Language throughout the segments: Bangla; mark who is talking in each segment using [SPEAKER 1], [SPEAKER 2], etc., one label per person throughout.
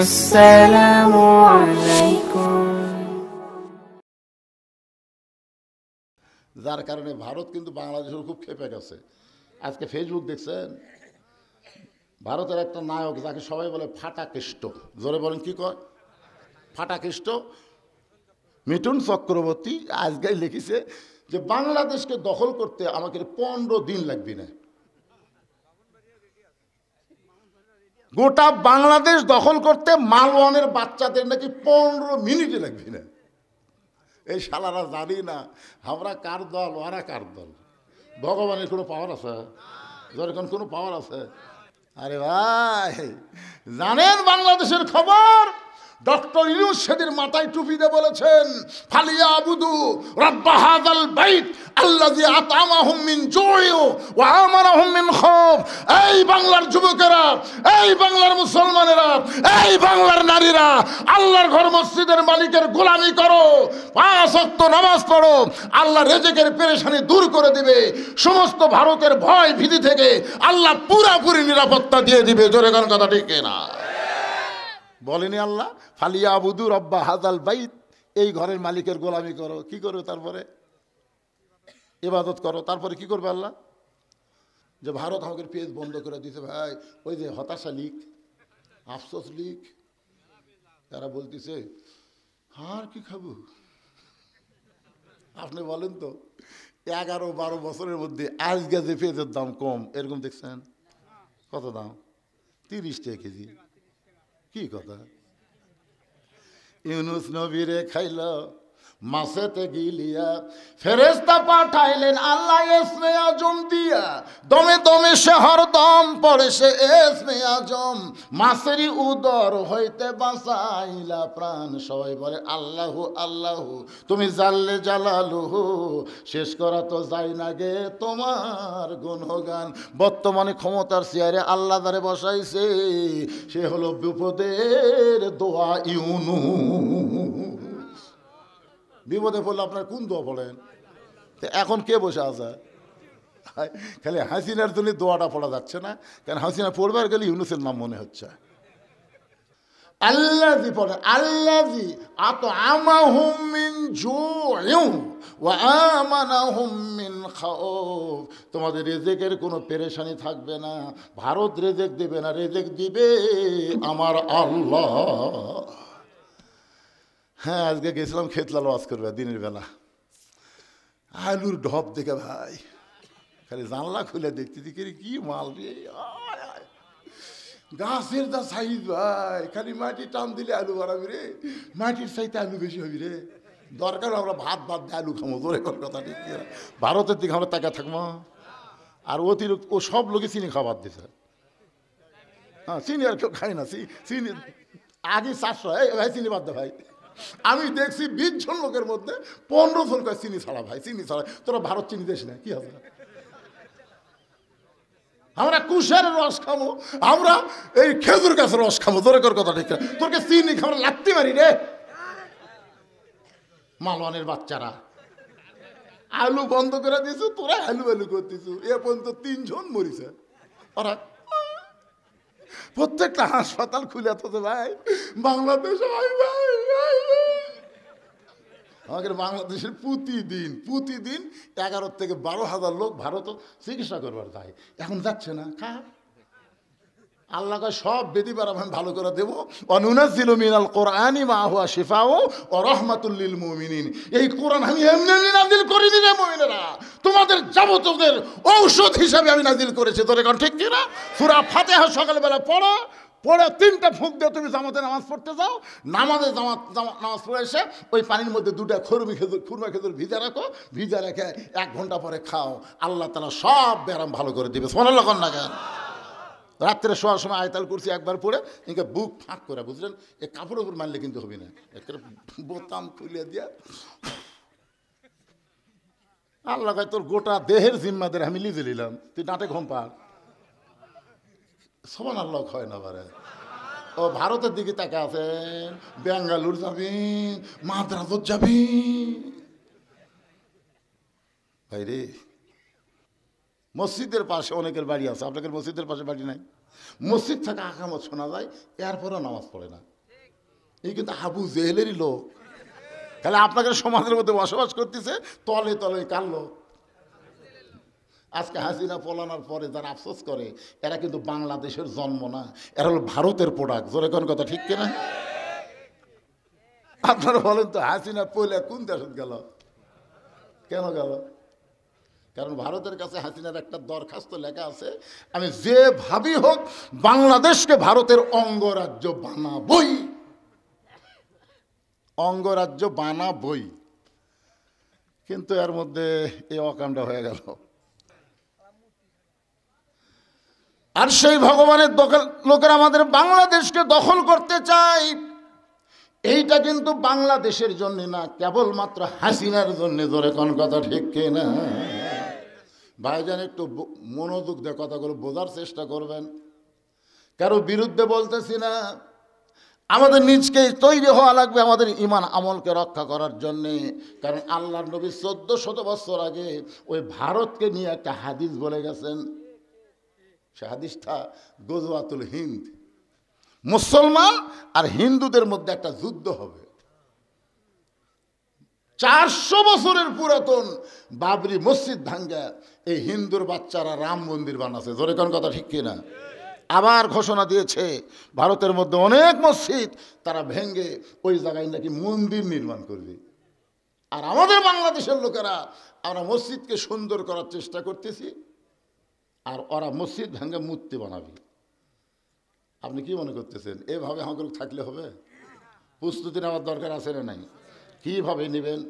[SPEAKER 1] আসসালামু আলাইকুম।
[SPEAKER 2] যার কারণে ভারত কিন্তু বাংলাদেশের খুব ক্ষেপে গেছে। আজকে ফেসবুক দেখছেন, ভারতের একটা নায়ক যাকে সবাই বলে ফাটাকেষ্ট, জোরে বলেন কি কয়? ফাটাকেষ্ট মিঠুন চক্রবর্তী আজকে লিখেছে যে বাংলাদেশকে দখল করতে আমাকে 15 দিন লাগবে না। গোটা বাংলাদেশ দখল করতে মালওয়ানের বাচ্চাদের নাকি 15 মিনিটে লাগবে না। এই শালারা জানি না আমরা কার দল, ওরা কার দল। ভগবানের কোনো পাওয়ার আছে? যখন কোনো পাওয়ার আছে? আরে ভাই, জানেন বাংলাদেশের খবর? ডক্টর ইউনূস সেদিন মাথায় টুপি দিয়ে বলেছেন, ফালিয়াবুদু রাব্বা হাযাল বাইত আল্লাযী আত'আমাহুম মিন জু'ইন ওয়া আমানাহুম মিন খাউফ। এই বাংলার যুবকেরা, এই বাংলার মুসলমানেরা, এই বাংলার নারীরা, আল্লাহর ঘর মসজিদের মালিকের গোলামি করো, 5 ওয়াক্ত নামাজ পড়ো, আল্লাহ রিজিকের পেরেশানি দূর করে দিবে। সমস্ত ভারতের ভয় ভীতি থেকে আল্লাহ পুরোপুরি নিরাপত্তা দিয়ে দিবে। জোরে কোন কথা ঠিক না? বলেনি আল্লাহ ফালিয়াবুদু রাব্বা হাযাল বাইত, এই ঘরের মালিকের গোলামি করো। কি করো? তারপরে ইবাদত করো। তারপরে কি করবে আল্লাহ? যে ভারত আমাকে পেজ বন্ধ করে দিতে, ভাই ওই যে হতাশা লিখ, আফসোস লিখ, তারা বলতেছে আর কি খাবো। আপনি বলেন তো 11-12 বছরের মধ্যে আজকে যে পেঁয়াজের দাম কম, এরকম দেখছেন? কত দাম? 30 টাকা কেজি। কি কথা? ইউনূস নবীরে খাইল মাছেতে গিলিয়া, ফেরেশতা পাঠাইলেন আল্লাহ ইসমে আজম দিয়া, দমে দমে সে হরদম পড়ে সে ইসমে আজম, মাছেরই উদর হইতে বাঁচাইলা প্রাণ। সবাই বলে আল্লাহু আল্লাহু, তুমি জাল্লে জালালুহু, শেষ করা তো যায় না গে তোমার গুণগান। বর্তমানে ক্ষমতার চেয়ারে আল্লাহ দ্বারে বসাইছে, সে হলো বিপদের দোয়া ইউনূস। বিপদে পড়লে আপনার কোন দোয়া পড়েন? এখন কে বসে আছে? খালি হাসিনার জন্য দোয়াটা পড়া যাচ্ছে না, কারণ হাসিনা পড়বার গেলে ইউনূসের নাম মনে হচ্ছে। আল্লাযী পড়েন, আল্লাযী আত'আমাহুম মিন জু'ইন ওয়া আমানাহুম মিন খাউফ। তোমাদের রিজিকের কোনো পেরেশানি থাকবে না, ভারত রিজিক দিবে না, রিজিক দিবে আমার আল্লাহ। হ্যাঁ, আজকে গেছিলাম খেতলাল ওয়াজ করবে দিনের বেলা, আলুর ঢপ দেখে ভাই খালি জানলা খুলে দেখতে দেখি কি মাল রে, গাছের যা সাইজ ভাই, খালি মাটি টান দিলে আলু বাড়াবি রে, মাটির চাইতে আলু বেশি হবি রে। দরকার আমরা ভাত দিয়ে আলু খাবো। তোর এখন কথা ঠিক, ভারতের দিকে আমরা তাকা থাকবো। আর অতিরিক্ত ও সব লোকে চিনি খাবার দিছে। হ্যাঁ, চিনি আর কেউ খায় না। চিনি আগে 400, এই ভাই চিনি বাদ দে ভাই। আমি দেখছি 20 জন লোকের মধ্যে 15 জন কয় চিনি ছাড়া ভাই, চিনি ছাড়া। তোরা ভারত চিনি দিস না, কি হবে? আমরা কুশের রস খাবো, আমরা এই খেজুর গাছের রস খাবো। তোর কথা ঠিক, তোরকে চিনি খাবার লাগতে পারি রে। মালওয়ানের বাচ্চারা আলু বন্ধ করে দিয়েছো, তোরা আলু আলু করতেছো। এ পর্যন্ত 3 জন মরিছে। ওরা প্রত্যেকটা হাসপাতাল খুলে আছে ভাই। বাংলাদেশ আমাদের বাংলাদেশের প্রতিদিন 11 থেকে 12,000 লোক ভারত চিকিৎসা করবার যায়। এখন যাচ্ছে না। আল্লাহ সব বেদিবার আমি ভালো করে দেবো। অনুনাজ্জিলু মিনাল কোরআনি মা হুয়া শিফাউ ওয়া রাহমাতুল লিল মুমিনিন। এই কোরআন আমি এমনি এমনি নাজিল করিনি রে মুমিনেরা, তোমাদের যাবতীয় ঔষধ হিসাবে আমি নাজিল করেছি। তোর এখন ঠিক কি না? সূরা ফাতিহা সকালবেলা পড়ো, পড়ে 3টা ফুঁক দিয়ে তুমি জামাতে নামাজ পড়তে যাও। নামাজে নামাজ পড়ে এসে ওই পানির মধ্যে 2টা খুরমা খেজুর ভিজা রাখো, ভিজা রেখে 1 ঘন্টা পরে খাও। আল্লাহ তাআলা সব ব্যারাম ভালো করে দিবে। সুবহানাল্লাহ কন না কেন? রাত্রে শোয়ার সময় আয়াতুল কুরসি একবার পড়ে ইনকে বুক ফাঁক করে, বুঝলেন? এই কাপড়ের উপর মারলে কিন্তু হবে না, একটা বোতাম খুলে দিয়া আল্লাহ কয় তোর গোটা দেহের জিম্মাদের আমি লিজে নিলাম, তুই ডাঁটে ঘুম পার। সুবহানাল্লাহ হয় না পারে। ও ভারতের দিকে তাকা আছেন, বেঙ্গালুর যাবি, মাদ্রাজত যাবি ভাই রে। মসজিদের পাশে অনেকের বাড়ি আছে, আপনাদের মসজিদের পাশে বাড়ি নাই? মসজিদ থেকে আকামত শোনা যায়, এরপরেও নামাজ পড়ে না। এই কিন্তু আবু জেহেলেরই লোক। তাহলে আপনাকে সমাজের মধ্যে বসবাস করতেছে, তলে তলে কার লোক। আজকে হাসিনা পলানোর পরে যারা আফসোস করে, এরা কিন্তু বাংলাদেশের জন্ম না, এরা হলো ভারতের প্রোডাক্ট। জোরে কোন কথা ঠিক কিনা? আপনারা বলেন তো, হাসিনা পয়লা কোন দেশে গেল? কেন গেল? কারণ ভারতের কাছে হাসিনার একটা দরখাস্ত লেখা আছে, আমি যেভাবে হোক বাংলাদেশকে ভারতের অঙ্গরাজ্য বানাবই, অঙ্গরাজ্য বানাবই। কিন্তু এর মধ্যে এই অকাণ্ড হয়ে গেল। আর সেই ভগবানের লোকেরা আমাদের বাংলাদেশকে দখল করতে চায়। এইটা কিন্তু বাংলাদেশের জন্য না, কেবলমাত্র হাসিনার জন্য। জোরে কোন কথা ঠিক কিনা? ভাইজান একটু মনোযোগ দিয়ে কথাগুলো বোঝার চেষ্টা করবেন। কারো বিরুদ্ধে বলতেছি না, আমাদের নিজকে তৈরি হওয়া লাগবে আমাদের ঈমান আমলকে রক্ষা করার জন্যে। কারণ আল্লাহর নবী 1400 বছর আগে ওই ভারতকে নিয়ে একটা হাদিস বলে গেছেন। সে হাদিসটা গজওয়াতুল হিন্দ, মুসলমান আর হিন্দুদের মধ্যে একটা যুদ্ধ হবে। 400 বছরের পুরাতন বাবরি মসজিদ ভাঙ্গা এই হিন্দুর বাচ্চারা রাম মন্দির বানাচ্ছে। জোরে কোন কথা ঠিক কিনা? আবার ঘোষণা দিয়েছে ভারতের মধ্যে অনেক মসজিদ তারা ভেঙ্গে ওই জায়গায় নাকি মন্দির নির্মাণ করবে। আর আমাদের বাংলাদেশের লোকেরা আমরা মসজিদকে সুন্দর করার চেষ্টা করতেছি, আর ওরা মসজিদ ভেঙ্গে মূর্তি বানাবে। আপনি কি মনে করতেছেন এভাবে আমাকে থাকলে হবে? প্রস্তুতি নেওয়ার দরকার আছে না নাই? কিভাবে নেবেন,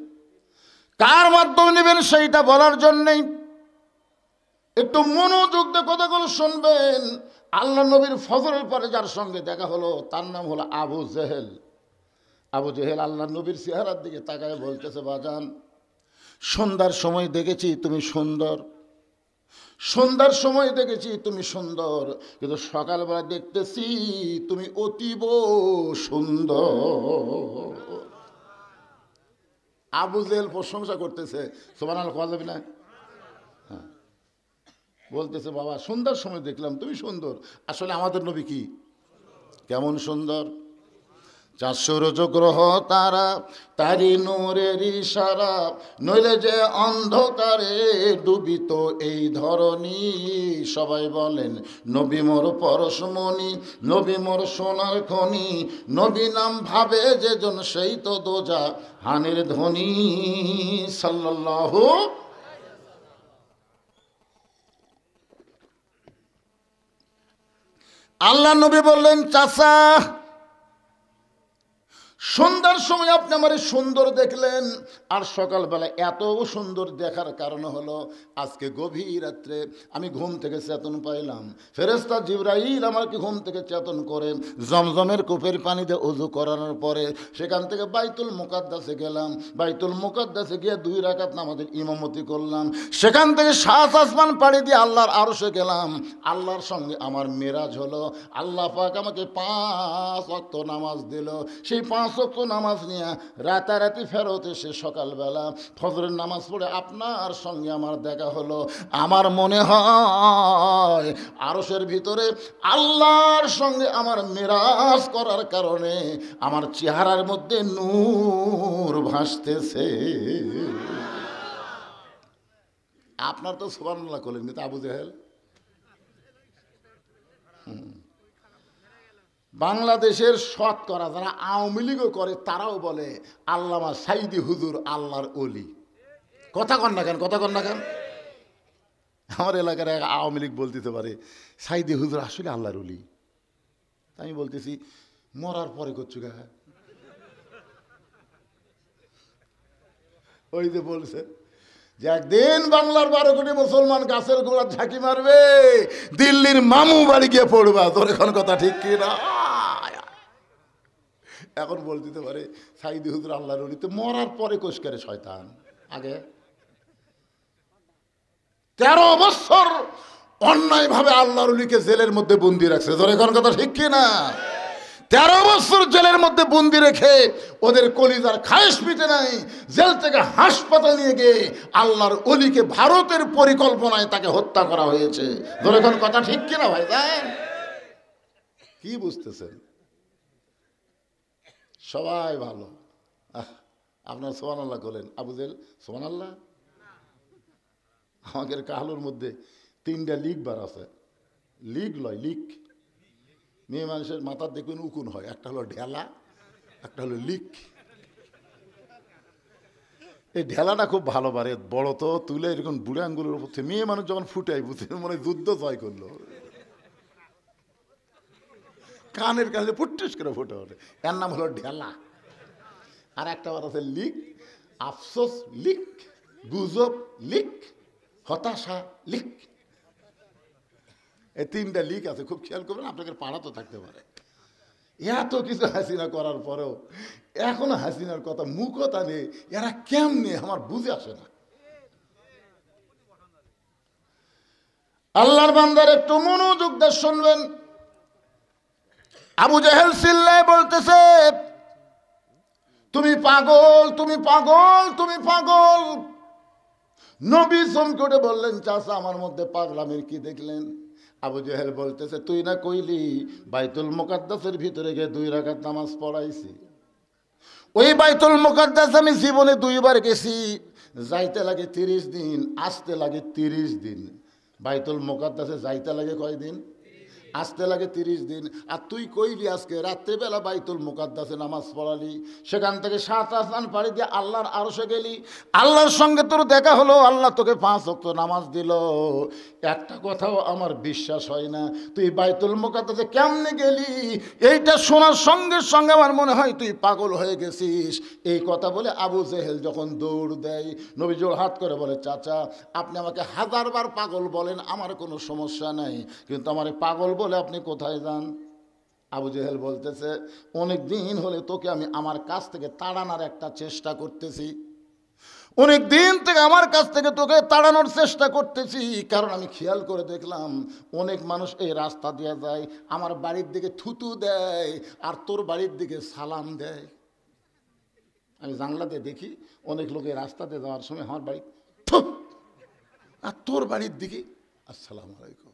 [SPEAKER 2] কার মাধ্যমে নেবেন সেইটা বলার জন্যেই একটু মনোযোগ দিয়ে কথাগুলো শুনবেন। আল্লাহ নবীর ফজরের পরে যার সঙ্গে দেখা হলো তার নাম হলো আবু জেহেল। আবু জেহেল আল্লাহ নবীর চেহারার দিকে তাকায় বলতেছে, বাজান সন্ধ্যার সময় দেখেছি তুমি সুন্দর, সন্ধ্যার সময় দেখেছি তুমি সুন্দর, কিন্তু সকালবেলা দেখতেছি তুমি অতীব সুন্দর। আবু জেহেল প্রশংসা করতেছে, সুবহানাল্লাহ কোয়া যাবে না? হ্যাঁ, বলতেছে বাবা সন্ধ্যার সময় দেখলাম তুমি সুন্দর। আসলে আমাদের নবী কি কেমন সুন্দর? 400 গ্রহ তারা তারি নূরের ইশারা, নইলে যে অন্ধকারে ডুবিত এই ধরনী। সবাই বলেন নবী মোর পরশমণি, নবী মোর সোনার খনি, নবী নাম ভাবে যেজন সেই তো দোজা হানের ধ্বনি। সাল্লাল্লাহু। আল্লাহ নবী বললেন, চাচা সন্ধ্যার সময় আপনি আমার সুন্দর দেখলেন, আর সকালবেলা এত সুন্দর দেখার কারণ হলো আজকে গভীর রাত্রে আমি ঘুম থেকে চেতন পাইলাম। ফেরেশতা জিবরাইল আমাকে ঘুম থেকে চেতন করে জমজমের কূপের পানি দিয়ে ওযু করানোর পরে সেখান থেকে বাইতুল মুকাদ্দাসে গেলাম। বাইতুল মুকাদ্দাসে গিয়ে 2 রাকাত নামাজের ইমামতি করলাম। সেখান থেকে 7 আসমান পাড়ি দিয়ে আল্লাহর আরশে গেলাম। আল্লাহর সঙ্গে আমার মেরাজ হলো। আল্লাহ পাক আমাকে 5 ওয়াক্ত নামাজ দিল। সেই 5 ওয়াক্ত নামাজ নিয়ে রাতারাতি ফেরত এসে সকালবেলা ফজরের নামাজ পড়ে আপনার সঙ্গে আমার দেখা হলো। আমার মনে হয় আরশের ভিতরে আল্লাহর সঙ্গে আমার মেরাজ করার কারণে আমার চেহারার মধ্যে নূর ভাসতেছে। আপনার তো সুবহানাল্লাহ করলেন, কিন্তু আবু জেহেল বাংলাদেশের শতকরা যারা আওয়ামী লীগও করে তারাও বলে আল্লামা সাইদি হুজুর আল্লাহর ওলি। কথা কন না কেন, কথা কন না কেন? আমার এলাকার এক আওয়ামী লীগ বলতে পারে সাইদি হুজুর আসলে আল্লাহর ওলি। আমি বলতেছি মরার পরে করছু গা। ওই যে বলছে যে একদিন বাংলার 12 কোটি মুসলমান গাছের গোড়া ঝাঁকি মারবে, দিল্লির মামু বাড়ি গিয়ে পড়বা। তোর এখন কথা ঠিক কি না? এখন বলতে পারে সাইদি হুজুর আল্লাহর ওলি, তো মরার পরে কোষ করে শয়তান। আগে 13 বছর অন্যায় ভাবে আল্লাহর ওলিকে জেলের মধ্যে বন্দি রাখছে। তোর এখন কথা ঠিক কি না? 13 বছর জেলের মধ্যে বন্দি রেখে ওদের কলিজার খায়েশ মিটে নাই, জেল থেকে হাসপাতাল নিয়ে গিয়ে আল্লাহর ওলিকে ভারতের পরিকল্পনায় তাকে হত্যা করা হয়েছে। ধরে কোন কথা ঠিক কিনা ভাই? কি বুঝতেছেন? সবাই ভালো। আপনার সুবহানাল্লাহ বলেন। আবু জেহেল সুবহানাল্লাহ। আমাদের কাহলুর মধ্যে 3টা লিক বার আছে। লিক লয়, লিক। মেয়ে মানুষের মাথার দেখবেন উকুন হয়, একটা হলো ঢেলা, একটা হলো লিক। এই ঢেলাটা খুব ভালো পারে, বড় তো তুলে এরকম বুড়ে আঙ্গুলের উপর থেকে মেয়ে মানুষ যখন ফুটাই বুঝে মনে যুদ্ধ জয় করলো। কানের কাছে ফুটুস করে ফুটে ওঠে, এর নাম হলো ঢেলা। আর একটা বার আছে লিক, আফসোস লিক, গুজব লিক, হতাশা লিক। এই 3টা লিক আছে, খুব খেয়াল করবেন, আপনাদের পাড়া তো থাকতে পারে। এত কিছু হাসিনা করার পরেও এখনো হাসিনার কথা মুখতা নেই। এরা কেমনে আমার বুঝে আসে না। আল্লাহর বান্দার একটু মনোযোগ দিয়ে শুনবেন। আবু জেহেল চিল্লায় বলতেছে, তুমি পাগল, তুমি পাগল, তুমি পাগল। নবী চমকে উঠে বললেন, চাচা আমার মধ্যে পাগলামের কি দেখলেন? আবু জেহেল বলতেছে, তুই না কইলি বাইতুল মুকাদ্দাসের ভিতরে গিয়ে 2 রাকাত নামাজ পড়াইছি। ওই বাইতুল মুকাদ্দাস আমি জীবনে 2বার গেছি। যাইতে লাগে 30 দিন, আসতে লাগে 30 দিন। বাইতুল মুকাদ্দাসে যাইতে লাগে কয় দিন? আসতে লাগে 30 দিন। আর তুই কইলি আজকে রাত্রেবেলা বাইতুল মুকাদ্দাসে নামাজ পড়ালি, সেখান থেকে 7 আসমান পাড়ি দিয়ে আল্লাহর আরশে গেলি, আল্লাহর সঙ্গে তোর দেখা হলো, আল্লাহ তোকে 5 ওয়াক্ত নামাজ দিল। একটা কথাও আমার বিশ্বাস হয় না, তুই বাইতুল মুকাদ্দাসে কেমনে গেলি? এইটা শোনার সঙ্গে সঙ্গে আমার মনে হয় তুই পাগল হয়ে গেছিস। এই কথা বলে আবু জেহেল যখন দৌড় দেয়, নবী জোর হাত করে বলে, চাচা আপনি আমাকে 1000 বার পাগল বলেন, আমার কোনো সমস্যা নাই, কিন্তু আমার পাগল বলে আপনি কোথায় যান? আবু জেহেল বলতেছে, অনেক দিন হলে তোকে আমি আমার কাছ থেকে তাড়ানোর একটা চেষ্টা করতেছি। অনেক দিন থেকে আমার কাছ থেকে তোকে তাড়ানোর চেষ্টা করতেছি, কারণ আমি খেয়াল করে দেখলাম অনেক মানুষ এই রাস্তা দিয়ে যায়, আমার বাড়ির দিকে থুতু দেয় আর তোর বাড়ির দিকে সালাম দেয়। আমি জানলাতে দেখি অনেক লোক এই রাস্তাতে যাওয়ার সময় আমার বাড়ি থু, আর তোর বাড়ির দিকে আসসালামু আলাইকুম।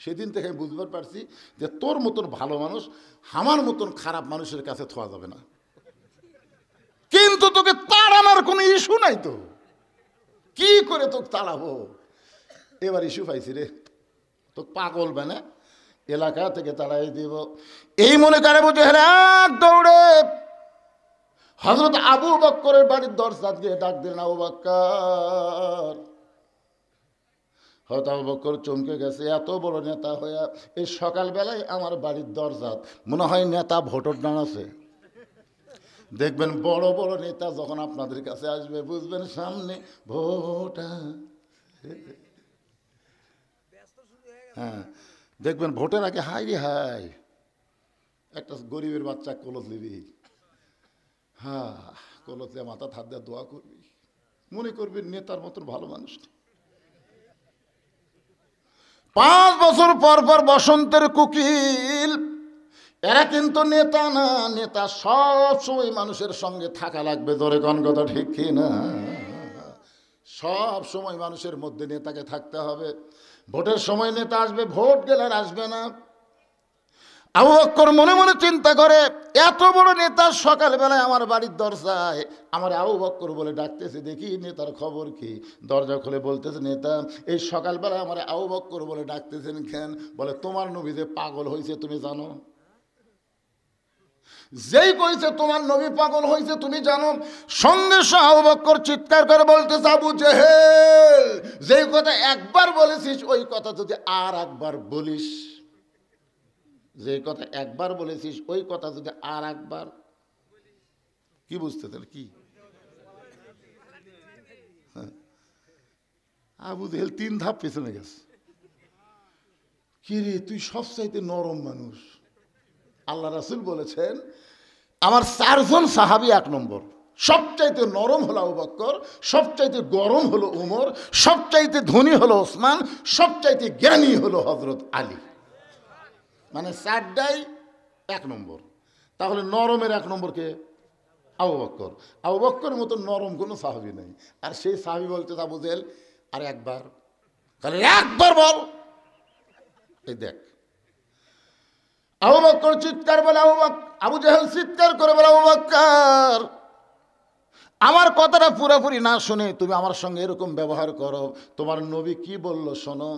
[SPEAKER 2] সেদিন থেকে আমি বুঝতে পারছি যে তোর মতন ভালো মানুষ আমার মতন খারাপ মানুষের কাছে থোয়া যাবে না। কিন্তু তোকে তাড়ানোর কোনো ইস্যু নাই তো, কি করে তোকে তাড়াবো? এবার ইস্যু পাইছি রে, তো পাগল বানা এলাকা থেকে তাড়াই দিব। এই মনে করে বুঝে এক দৌড়ে হযরত আবু বকরের বাড়ির দরজা দিয়ে ডাক দিলেন, আবু বকর। হয়তো আবু বকর চমকে গেছে, এত বড় নেতা হইয়া এই সকালবেলায় আমার বাড়ির দরজা, মনে হয় নেতা ভোটর দাঁড়াছে। দেখবেন বড় বড় নেতা যখন আপনাদের কাছে আসবে বুঝবেন সামনে ভোট। হ্যাঁ, দেখবেন ভোটের আগে হাই রে হাই একটা গরিবের বাচ্চা কলস নিবি, হ্যাঁ কলসে মাথা হাত দিয়ে দোয়া করবি, মনে করবেন নেতার মতন ভালো মানুষ। 5 বছর পর পর বসন্তের কোকিল, এরা কিন্তু নেতা না, নেতা সব সময় মানুষের সঙ্গে থাকা লাগবে। ধরে কোন কথা ঠিক কি না? সব সময় মানুষের মধ্যে নেতাকে থাকতে হবে। ভোটের সময় নেতা আসবে, ভোট গেলে আর আসবে না। আবু বকর মনে মনে চিন্তা করে, এত বড় নেতা সকালবেলায় আমার বাড়ির দরজায় আমার আবু বকর বলে ডাকতেছে, দেখি নেতার খবর কি। দরজা খুলে বলতেছে, নেতা এই সকালবেলায় আমার আবু বকর বলে ডাকতেছেন কেন? বলে, তোমার নবী যে পাগল হয়েছে তুমি জানো? যেই কইছে তোমার নবী পাগল হয়েছে তুমি জানো? সঙ্গে সঙ্গে আবু বকর চিৎকার করে বলতেছে, আবু জেহেল, যেই কথা একবার বলেছিস ওই কথা যদি আর একবার বলিস, যে কথা একবার বলেছিস ওই কথা যদি আর একবার, কি বুঝতে তাহলে কি? আবু জেহেল 3 ধাপ পেছনে গেছে। কি রে, তুই সবচাইতে নরম মানুষ। আল্লাহ রাসূল বলেছেন, আমার 4 জন সাহাবী 1 নম্বর। সবচাইতে নরম হলো আবু বকর, সবচাইতে গরম হলো উমর, সবচাইতে ধনী হলো ওসমান, সবচাইতে জ্ঞানী হলো হযরত আলী। মানে 4টাই 1 নম্বর। তাহলে নরমের 1 নম্বর কে? আবু বকর। আবু বকরের মতো নরম কোনো সাহাবী নেই। আর সেই সাহাবী বলতে আবু জেহেল, আর একবার, তাহলে একবার বল। এই দেখ আবু বকর চিৎকার বলে, আবু জেহেল চিৎকার করে বলে, আবু বকর আমার কথাটা পুরোপুরি না শুনে তুমি আমার সঙ্গে এরকম ব্যবহার করো। তোমার নবী কি বলল শোনো,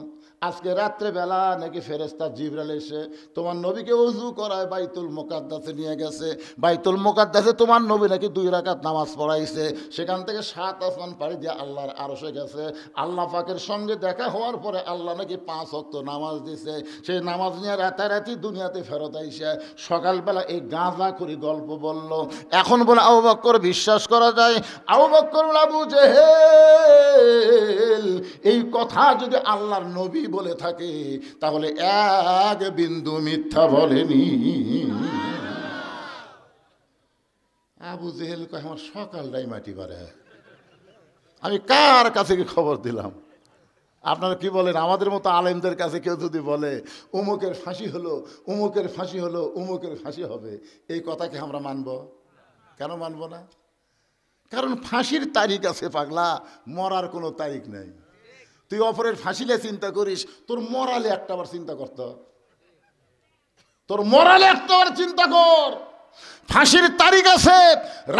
[SPEAKER 2] আজকে রাত্রেবেলা নাকি ফেরেশতা জিবরাইল এসে তোমার নবীকে ওযু করায় বাইতুল মুকাদ্দাসে নিয়ে গেছে। বাইতুল মুকাদ্দাসে তোমার নবী নাকি 2 রাকাত নামাজ পড়াইছে। সেখান থেকে 7 আসমান পাড়ি দিয়ে আল্লাহর আরশে গেছে। আল্লাহ পাকের সঙ্গে দেখা হওয়ার পরে আল্লাহ নাকি 5 ওয়াক্ত নামাজ দিছে। সেই নামাজ নিয়ে রাতারাতি দুনিয়াতে ফেরত আইসে সকালবেলা এই গাঁজা করি গল্প বলল। এখন বলে আবু বকর বিশ্বাস করা যায়? আবু বকর বলে, আবু জেহেল এই কথা যদি আল্লাহর নবী বলে থাকে তাহলে এক বিন্দু মিথ্যা বলেনি। আবু জেহেল কয় আমার সকালটাই মাটি পারে, আমি কার কাছে কি খবর দিলাম? আপনারা কি বলেন? আমাদের মতো আলেমদের কাছে কেউ যদি বলে উমুকের ফাঁসি হলো, উমুকের ফাঁসি হলো, উমুকের ফাঁসি হবে, এই কথাকে আমরা মানব? কেন মানব না? কারণ ফাঁসির তারিখ আছে পাগলা, মরার কোনো তারিখ নেই। তুই অপরের ফাঁসিলে চিন্তা করিস, তোর মরালে একটাবার চিন্তা করত, তোর মরালে একটাবার চিন্তা কর। ফাঁসির তারিখ আছে,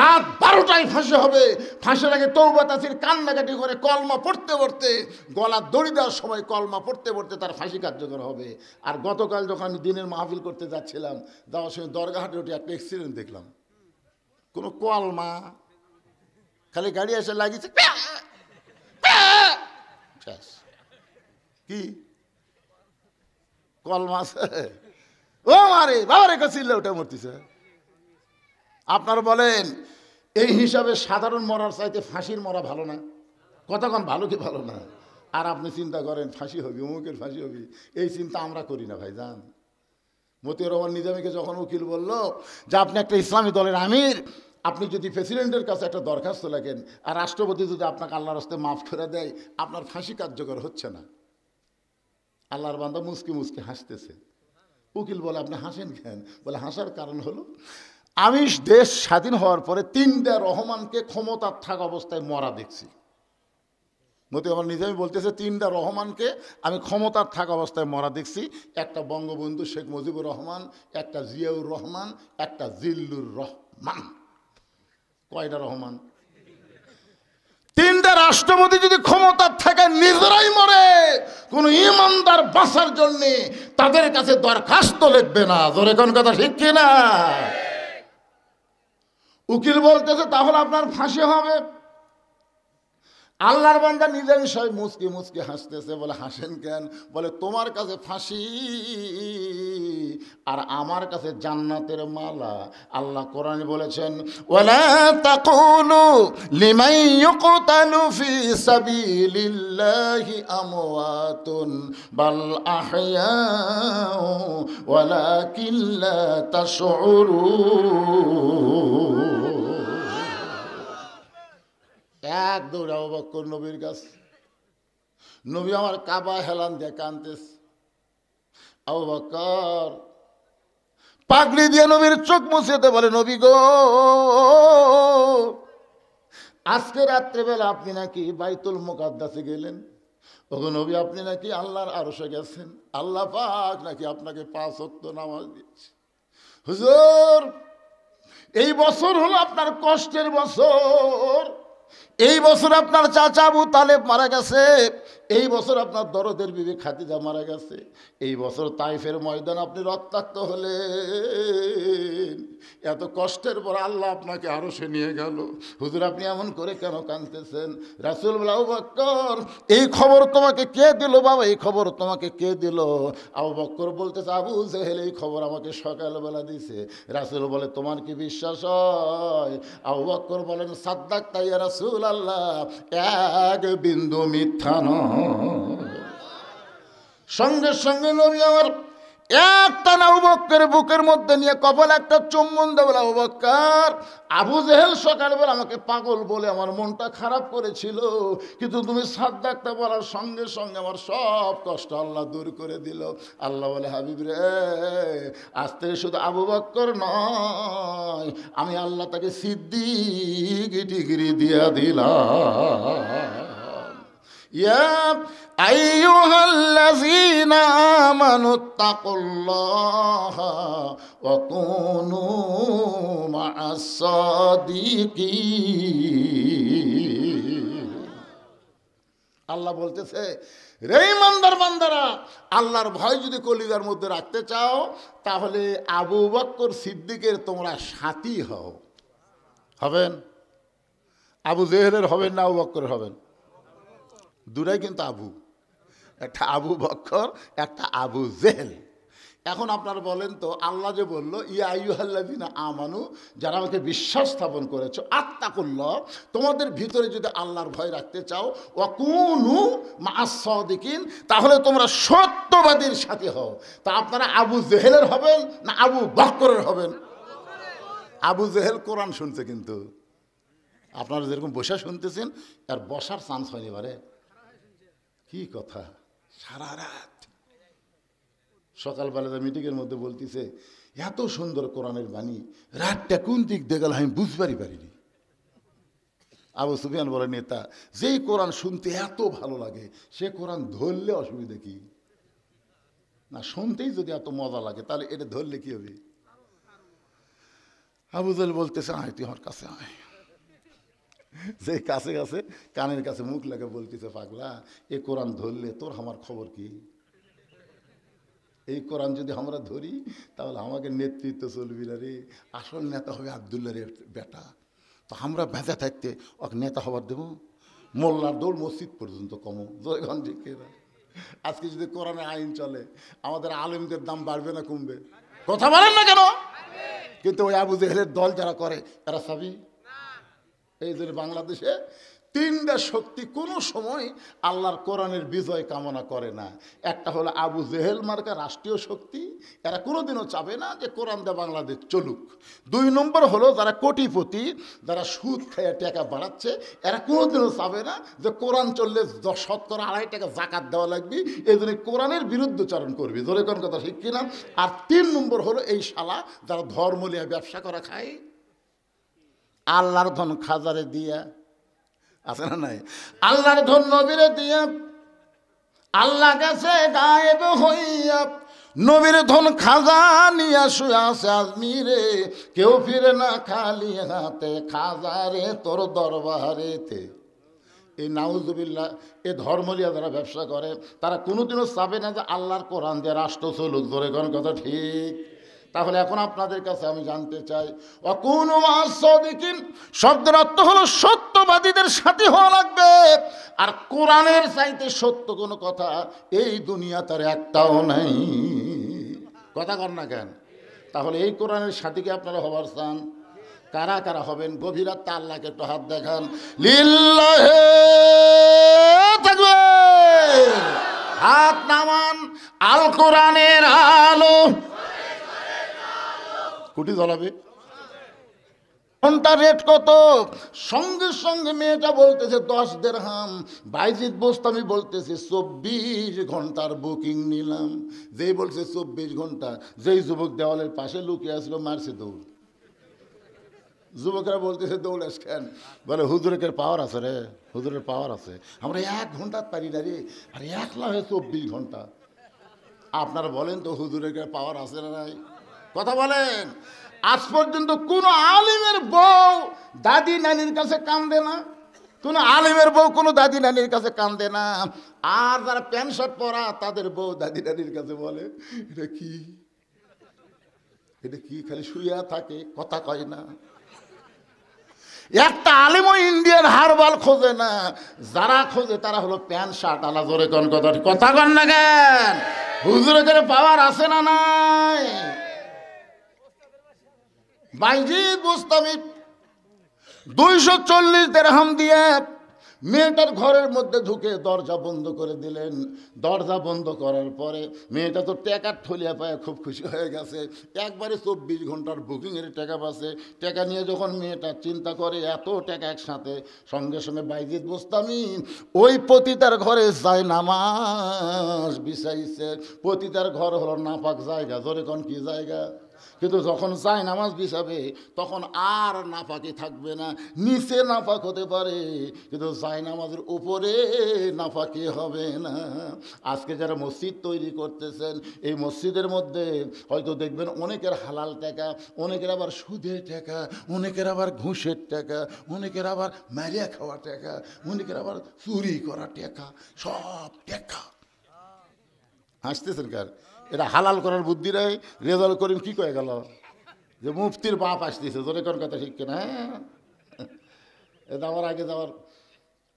[SPEAKER 2] রাত 12টায় ফাঁসি হবে। ফাঁসির আগে তওবা তাসির কান্নাকাটি করে কলমা পড়তে পড়তে, গলা দড়ি দেওয়ার সময় কলমা পড়তে পড়তে তার ফাঁসি কার্যকর হবে। আর গতকাল যখন আমি দিনের মাহফিল করতে যাচ্ছিলাম, যাওয়ার সময় দরগাহাটে উঠে একটা অ্যাক্সিডেন্ট দেখলাম। কোনো কলমা, খালি গাড়ি এসে লাগিয়েছে, কি কলমা আছে? ও মারে বাবারে কাছিল ওটা মরতেছে। আপনারা বলেন এই হিসাবে সাধারণ মরার চাইতে ফাঁসির মরা ভালো না? কতক্ষণ ভালো কি ভালো না? আর আপনি চিন্তা করেন ফাঁসি হবি, অমুকের ফাঁসি হবি, এই চিন্তা আমরা করি না ভাই জান। মতিউর রহমান নিজামীকে যখন উকিল বলল যে আপনি একটা ইসলামী দলের আমির, আপনি যদি প্রেসিডেন্টের কাছে একটা দরখাস্ত লেখেন আর রাষ্ট্রপতি যদি আপনাকে আল্লাহর রাস্তায় মাফ করে দেয়, আপনার ফাঁসি কার্যকর হচ্ছে না। আল্লাহর বান্দা মুসকি মুসকি হাসতেছে। উকিল বলে আপনি হাসেন কেন? বলে হাসার কারণ হলো আমি দেশ স্বাধীন হওয়ার পরে 3টা রহমানকে ক্ষমতার থাকা অবস্থায় মরা দেখছি। মতিউর রহমান নিজামী বলতেছে 3টা রহমানকে আমি ক্ষমতার থাকা অবস্থায় মরা দেখছি। একটা বঙ্গবন্ধু শেখ মুজিবুর রহমান, একটা জিয়াউর রহমান, একটা জিল্লুর রহমান। কয়টা রহমান? 3টা রাষ্ট্রপতি যদি ক্ষমতার থাকে নিজেরাই মরে, কোন ইমানদার বাঁচার জন্যে তাদের কাছে দরখাস্ত লিখবে না। জোরে কোন কথা ঠিক কিনা? উকিল বলতেছে তাহলে আপনার ফাঁসি হবে। আল্লাহর বান্দা নিজের বিষয় মুচকি মুচকি হাসতেছে। বলে হাসেন কেন? বলে তোমার কাছে ফাঁসি আর আমার কাছে জান্নাতের মালা। আল্লাহ কোরআনে বলেছেন ওয়ালা তাকুলু লিমান ইউকতালু ফি সাবিলিল্লাহি আমওয়াতুন বাল আহইয়াউ ওয়ালাকিন লা তাশউরুন। এক দৌড় আবু বকর নবীর কাছে। নবী আমার কাবা হেলান দিয়ে কাঁদতেছে। আবু বকর পাগড়ি দিয়ে নবীর চোখ মুছতে বলে নবী গো, আজকে রাত্রেবেলা আপনি নাকি বাইতুল মুকাদ্দাসে গেলেন। ওগো নবী আপনি নাকি আল্লাহর আরশে গেছেন। আল্লাহ পাক নাকি আপনাকে 5 ওয়াক্ত নামাজ দিয়েছে। হুজুর এই বছর হলো আপনার কষ্টের বছর। এই বছর আপনার চাচা আবু তালেব মারা গেছে। এই বছর আপনার দরদের বিবি খাদিজা মারা গেছে। এই বছর তাইফের ময়দান আপনি রক্তাক্ত হলেন। এত কষ্টের পর আল্লাহ আপনাকে আরো সে নিয়ে গেল। হুজুর আপনি এমন করে কেন কাঁদতেছেন? রাসূল বলে আবু বকর এই খবর তোমাকে কে দিল বাবা? এই খবর তোমাকে কে দিল? আবু বকর বলতেছে আবু জেহেল এই খবর আমাকে সকালবেলা দিছে। রাসূল বলে তোমার কি বিশ্বাস হয়? আবু বকর বলেন সাদ্দাকতা ইয়া রাসূল আল্লাহ, এক বিন্দু মিথ্যা নয়। সঙ্গে সঙ্গে নবী আমার একটা আবু বকরের বুকের মধ্যে নিয়ে কপালে একটা চুম্বন দেবে। আবু বকর আবু জেহেল সকালবেলা আমাকে পাগল বলে আমার মনটা খারাপ করেছিল, কিন্তু তুমি সাদ্দাকতা বলার সঙ্গে সঙ্গে আমার সব কষ্ট আল্লাহ দূর করে দিল। আল্লাহ বলে হাবিব রে, আজ থেকে শুধু আবু বকর নয়, আমি আল্লাহ তাকে সিদ্দিক ডিগ্রি দিয়া দিলাম। ইয়া আইয়ুহাল্লাযীনা আমানুত্তাকুল্লাহা ওয়া কুনু মা'আস সাদিকিন। আল্লাহ বলতেছে, রে ইমানদার বান্দারা, আল্লাহর ভয় যদি কলিজার মধ্যে রাখতে চাও তাহলে আবু বকর সিদ্দিকের তোমরা সাথী হও। হবেন? আবু জেহেলের হবেন না আবু বকরের হবেন? দুটাই কিন্তু আবু, একটা আবু বকর, একটা আবু জেহেল। এখন আপনারা বলেন তো, আল্লাহ যে বললো ইয়া আইয়ুহাল্লাযীনা আমানু, যারা আমাকে বিশ্বাস স্থাপন করেছো, আত্তাকুল্লাহ, তোমাদের ভিতরে যদি আল্লাহর ভয় রাখতে চাও, ওয়া কুনু মা'আস সাদিকিন, তাহলে তোমরা সত্যবাদীর সাথে হও। তা আপনারা আবু জেহেলের হবেন না আবু বকরের হবেন? আবু জেহেল কোরআন শুনছে, কিন্তু আপনারা যেরকম বসে শুনতেছেন আর বসার চান্স হয়নি। এবারে কি কথা, সারা রাত সকালবেলা মিটিংয়ের মধ্যে বলতেছে এত সুন্দর কোরআনের বাণী, রাতটা কোন দিক দিয়ে গেল আমি বুঝবারই পারিনি। আবু সুফিয়ান বলে, নেতা যেই কোরআন শুনতে এত ভালো লাগে সে কোরআন ধরলে অসুবিধা কি? না, শুনতেই যদি এত মজা লাগে তাহলে এটা ধরলে কি হবে? আবু জেহেল বলতেছে, আয় তুই আমার কাছে আয়। যে কাছে কাছে কানের কাছে মুখ লাগে বলতেছে, পাগলা এ কোরআন ধরলে তোর আমার খবর কি? এই কোরআন যদি আমরা ধরি তাহলে আমাকে নেতৃত্ব চলবি না রে, আসল নেতা হবে আব্দুল্লাহ রে বেটা। তো আমরা ভেজা থাকতে ওকে নেতা হবার দেবো? মোল্লার দৌড় মসজিদ পর্যন্ত কমো। জয়গঞ্জ দিকেরা আজকে যদি কোরআনের আইন চলে আমাদের আলেমদের দাম বাড়বে না কমবে? কথা বলেন না কেন? কিন্তু ওই আবু জেহেলের দল যারা করে তারা সাবি। এই জন্য বাংলাদেশে তিনটা শক্তি কোনো সময় আল্লাহর কোরআনের বিজয় কামনা করে না। একটা হলো আবু জেহেল মার্কা রাষ্ট্রীয় শক্তি, এরা কোনোদিনও চাবে না যে কোরআন দিয়ে বাংলাদেশ চলুক। 2 নম্বর হলো যারা কোটিপতি, যারা সুদ খেয়ে টাকা বাড়াচ্ছে, এরা কোনোদিনও চাবে না যে কোরআন চললে 10% 2.5 টাকা জাকাত দেওয়া লাগবে, এই জন্য কোরআনের বিরুদ্ধচারণ করবে। ধরে কোন কথা ঠিক কিনা? আর 3 নম্বর হলো এই শালা যারা ধর্ম নিয়ে ব্যবসা করা খায়, আল্লাহর ধন খাজারে দিয়া আছে না নাই, আল্লাহর ধন নবীরে দিয়া, আল্লাহ কাছে গায়েব হইয়া নবীর ধন খাজা নিয়া শুয়ে আছে আজমিরে, কেউ ফিরে না খালি হাতে, খাজারে তোর দরবারেতে। এই নাউজুবিল্লাহ, এ ধর্মলিয়া যারা ব্যবসা করে তারা কোনোদিনও চাবে না যে আল্লাহর কোরআন দিয়ে রাষ্ট্র চলুক। ধরে কোন কথা ঠিক? তাহলে এখন আপনাদের কাছে আমি জানতে চাই, অকুনু মা'আস সাদিকিন শব্দের অর্থ হলো সত্যবাদীদের সাথী হওয়া লাগবে। আর কোরআনের চাইতে সত্য কোনো কথা এই দুনিয়া তার একটাও নাই। কথা কর না কেন? তাহলে এই কোরআনের সাথীকে আপনারা হবার চান? কারা কারা হবেন? গভীর রাতে আল্লাহকে একটু হাত দেখান। লিল্লাহে তাকবীর, হাত নামান। আল কোরআনের আলো কুটি জ্বলাবে। ঘন্টার রেট কত? সঙ্গে সঙ্গে মেয়েটা বলতেছে 10 দিরহাম। বাইজিদ বোস্তামি বলতেছে 24 ঘন্টার বুকিং নিলাম। যেই বলছে 24 ঘন্টা, যেই যুবক দেওয়ালের পাশে লুকিয়ে আসলো মারছে দৌড়। যুবকরা বলতেছে দৌড়াস কেন? বলে হুজুরের পাওয়ার আছে রে, হুজুরের পাওয়ার আছে। আমরা 1 ঘন্টা পারি না রে, আর 1 লাখে 24 ঘন্টা। আপনারা বলেন তো হুজুরের পাওয়ার আছে না নাই? কথা বলেন। আজ পর্যন্ত কোন আলিমের বউ দাদি নানির কাছে কান্দে না, কোন আলিমের বউ কোনো দাদি নানির কাছে কান্দে না। আর যারা প্যান্ট শার্ট পরা তাদের বউ দাদি নানির কাছে বলে এটা কি, এটা কি, খালি শুইয়া থাকে, কথা কয় না। একটা আলিমও ইন্ডিয়ান হারবাল খোঁজে না, যারা খোঁজে তারা হলো প্যান্ট শার্ট আলা। জোরে কোন কথা, কথা কন না কেন? হুজুরের পাওয়ার আছে না নাই? বাইজিদ বোস্তামি 240 দিরহাম দিয়ে মেয়েটার ঘরের মধ্যে ঢুকে দরজা বন্ধ করে দিলেন। দরজা বন্ধ করার পরে মেয়েটা তো টাকার ঠলিয়া পায় খুব খুশি হয়ে গেছে। একবারে 24 ঘন্টার বুকিংয়ের টাকা পাচ্ছে। টাকা নিয়ে যখন মেয়েটা চিন্তা করে এত টাকা একসাথে, সঙ্গে সঙ্গে বাইজিদ বোস্তামি ওই পতিতার ঘরে যায় নামাজ বিছাইছে। পতিতার ঘর হলো নাপাক জায়গা। জোরে কোন কি জায়গা? কিন্তু যখন যায় নামাজ বিছাবে তখন আর নাফাকি থাকবে না, নিচে নাফাক হতে পারে কিন্তু যায় নামাজের উপরে নাফাকি হবে না। আজকে যারা মসজিদ তৈরি করতেছেন এই মসজিদের মধ্যে হয়তো দেখবেন অনেকের হালাল টাকা, অনেকের আবার সুদের টাকা, অনেকের আবার ঘুষের টাকা, অনেকের আবার মারিয়া খাওয়া টাকা, অনেকের আবার চুরি করা টাকা, সব টাকা। হাসতেছেন কার? এটা হালাল করার বুদ্ধিরাই রেজাল্ট করিম কি কয়ে গেল যে মুফতির বাপ আসতেছে, জোরে কোন কথা ঠিক কিনা? হ্যাঁ, এটা আমার আগে যাওয়ার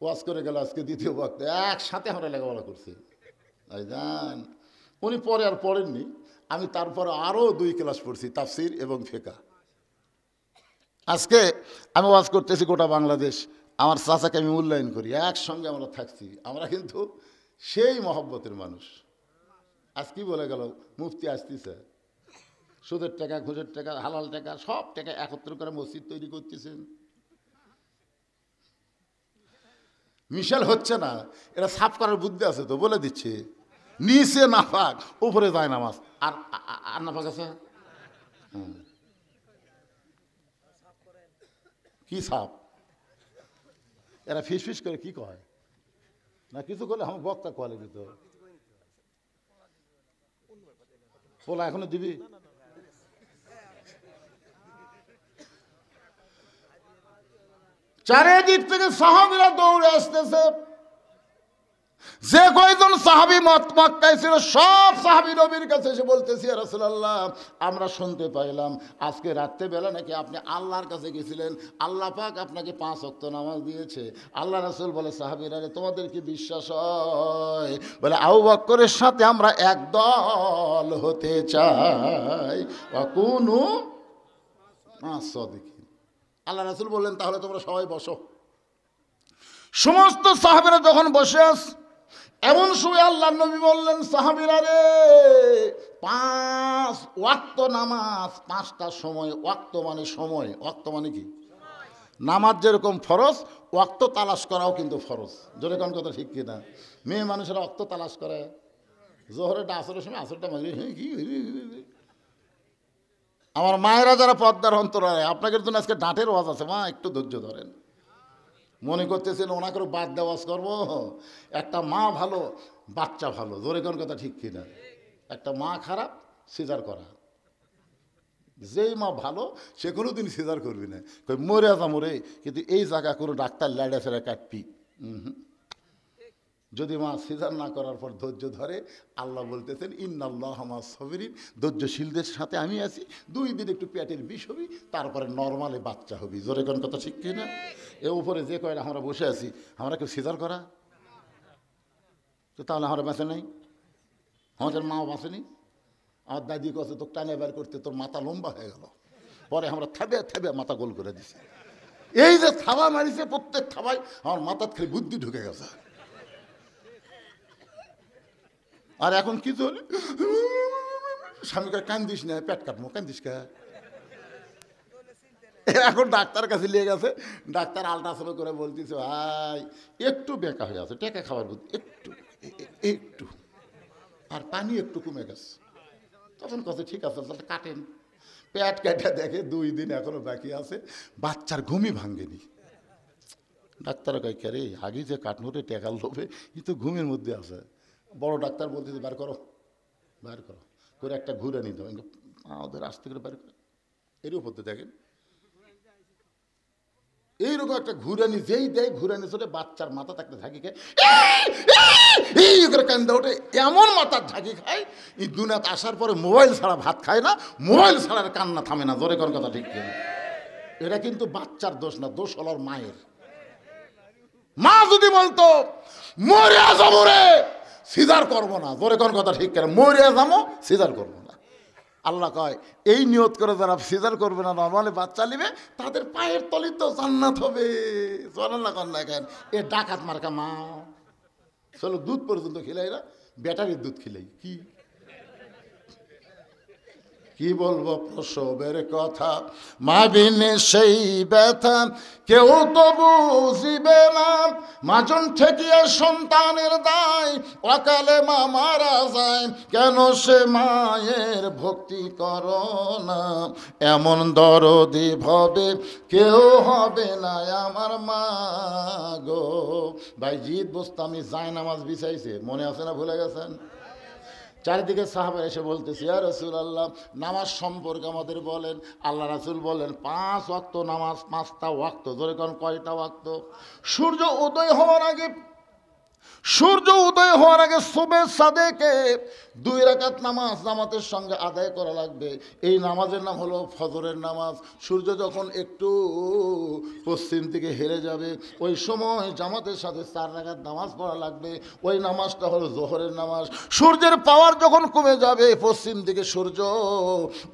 [SPEAKER 2] ওয়াজ করে গেল, আজকে দ্বিতীয় বক্তা একসাথে আমরা লেখাপড়া করছি। জান উনি পরে আর পড়েননি, আমি তারপর আরও 2 ক্লাস পড়ছি, তাফসির এবং ফিকহ। আজকে আমি ওয়াজ করতেছি গোটা বাংলাদেশ, আমার চাচাকে আমি মূল্যায়ন করি, একসঙ্গে আমরা থাকছি, আমরা কিন্তু সেই মহব্বতের মানুষ। আজ কি বলে গেল মুফতি আসতেছে, সুদের টাকা, ঘুষের টাকা, হালাল টাকা, সব টাকা একত্র করে মসজিদ তৈরি করতেছেন। মিশাল হচ্ছে না, এটা সাফ করার বুদ্ধি আছে তো, বলে দিচ্ছে নিচে নাফাক উপরে যায় নামাজ। আর আর নাফাক আছে কি সাপ? এরা ফিস ফিস করে কি কয় না, কিছু করলে আমার বক্তা কলে দিত পোলা এখনো দিবি। চারিদিক থেকে সাহাবীরা দৌড়ে আসতেছে, যে কয়জন সাহাবী মক্কায় ছিল সব সাহাবী নবীর কাছে এসে বলতেছি, ইয়া রাসূলুল্লাহ আমরা শুনতে পাইলাম আজকে রাত্রেবেলা নাকি আপনি আল্লাহর কাছে গেছিলেন, আল্লাহ পাক আপনাকে 5 ওয়াক্ত নামাজ দিয়েছে। আল্লাহ রাসূল বলে, সাহাবীরা রে তোমাদের কি বিশ্বাস হয়? বলে আবু বকরের সাথে আমরা একদল হতে চাই, ওয়াকুনু মা'আস-সাদিকিন। আল্লাহ রাসূল বললেন তাহলে তোমরা সবাই বসো। সমস্ত সাহাবীরা যখন বসে আছে এমন সময় আল্লাহর নবী বললেন, সাহাবীরা রে 5 ওয়াক্ত নামাজ, 5টা সময়। ওয়াক্ত মানে সময়, ওয়াক্ত মানে কি? নামাজ যেরকম ফরজ, ওয়াক্ত তালাশ করাও কিন্তু ফরজ। জোরে কোন কথা ঠিক কিনা? মেয়ে মানুষেরা ওয়াক্ত তালাশ করে, জোহরেরটা আসরের সময়, আসরটা মাগরিব। কি আমার মায়েরা যারা পর্দার অন্তরালে, আপনাদের জন্য আজকে ডাঁটের ওয়াজ আছে, মা একটু ধৈর্য ধরেন। মনে করতেছেন ওনাকে বাদ দেওয়াজ করবো? একটা মা ভালো, বাচ্চা ভালো, জোরে কোন কথা ঠিক কিনা? একটা মা খারাপ, সিজার করা। যেই মা ভালো সে কোনো দিন সিজার করবি না, কই মরে যা মরে, কিন্তু এই জায়গা কোনো ডাক্তার ল্যাডা ফেরা কাটবি। যদি মা সিজার না করার পর ধৈর্য ধরে, আল্লাহ বলতেছেন ইন্নাল্লাহা মা'আস সাবিরিন, ধৈর্যশীলদের সাথে আমি আছি। 2 দিন একটু পেটের বিষ হবি, তারপরে নর্মালে বাচ্চা হবি। জোরে কোন কথা ঠিক কিনা? এর উপরে যে কয়টা আমরা বসে আছি, আমরা কেউ সিজার করা? তো তাহলে আমরা বাঁচে নাই, আমাদের মাও বাঁচেনি। আমার দাদি কাছে তো টানে বের করতে তোর মাথা লম্বা হয়ে গেল, পরে আমরা থেবে থেবে মাথা গোল করে দিছি। এই যে থাবা মারিছে, প্রত্যেক থাবায় আমার মাথার খালি বুদ্ধি ঢুকে গেছে। আর এখন কি চলে, স্বামীকে কান্দিস না, পেট কাটবো, কান্দিস কে? এখন ডাক্তার কাছে নিয়ে গেছে, ডাক্তার আল্ট্রাসাউন্ড করে বলতেছে ভাই একটু বেঁকা হয়ে আছে, টেকা খাবার বুদ্ধি একটু একটু, আর পানি একটু কমে গেছে। তখন কথা ঠিক আছে, তাহলে কাটেন। পেট কেটে দেখে 2 দিন এখনো বাকি আছে, বাচ্চার ঘুমই ভাঙ্গেনি। ডাক্তার কয় কে রে, আগে যে কাটনোরে টেকার লোভে ই তো ঘুমের মধ্যে আছে। বড় ডাক্তার বলতেছে বার করো, বার করো করে একটা ঘুরে নিতে হবে, ওদের আস্তে করে বার করে। এর উপর তো দেখেন এইরকম একটা ঘুরানি, যেই দেয় ঘুরানি চলে, বাচ্চার মাথা থাকতে ঝাঁকি খায়, এই করে কান্দা ওঠে, এমন মাথার ঝাঁকি খায়। এই দুনিয়াতে আসার পরে মোবাইল ছাড়া ভাত খায় না, মোবাইল ছাড়া কান্না থামে না। জোরে কোন কথা ঠিক কিনা? এটা কিন্তু বাচ্চার দোষ না, দোষ হল মায়ের। মা যদি বলতো মরে যাবো রে, সিজার করবো না, জোরে কোন কথা ঠিক কিনা? মরে যাবো, সিজার করবো না। আল্লাহ কয় এই নিয়ত করে যারা সিজার করবে না, নর্মালি বাচ্চা নিবে, তাদের পায়ের তলি তো জান্নাত হবে। জান্নাত কর না কেন? এ ডাকাত মার্কা মা, চলো দুধ পর্যন্ত খিলাই না, ব্যাটারির দুধ খিলাই কি কি বলবো প্রসবের কথা, মা বিনে সেই ব্যথা কেউ তো বুঝিবে না। মাজন ঠেকিয়ে সন্তানের দায়, অকালে মা মারা যায়, কেন সে মায়ের ভক্তি করো না। এমন দরদি ভবে কেউ হবে না আমার মা গো। ভাই জিদ বোস্তামি যায় নামাজ বিছাইছে, মনে আছে না, ভুলে গেছেন? চারিদিকে সাহাবা এসে বলতেছে, ইয়া রাসূলুল্লাহ, নামাজ সম্পর্কে আমাদের বলেন। আল্লাহ রাসূল বলেন 5 ওয়াক্ত নামাজ, 5টা ওয়াক্ত। ধরে কোন কয়টা ওয়াক্ত? সূর্য উদয় হওয়ার আগে, সূর্য উদয় হওয়ার আগে সুবে সাদেকে 2 রাকাত নামাজ জামাতের সঙ্গে আদায় করা লাগবে। এই নামাজের নাম হলো ফজরের নামাজ। সূর্য যখন একটু পশ্চিম দিকে হেরে যাবে, ওই সময় জামাতের সাথে 4 রাকাত নামাজ পড়া লাগবে। ওই নামাজটা হলো জোহরের নামাজ। সূর্যের পাওয়ার যখন কমে যাবে পশ্চিম দিকে সূর্য,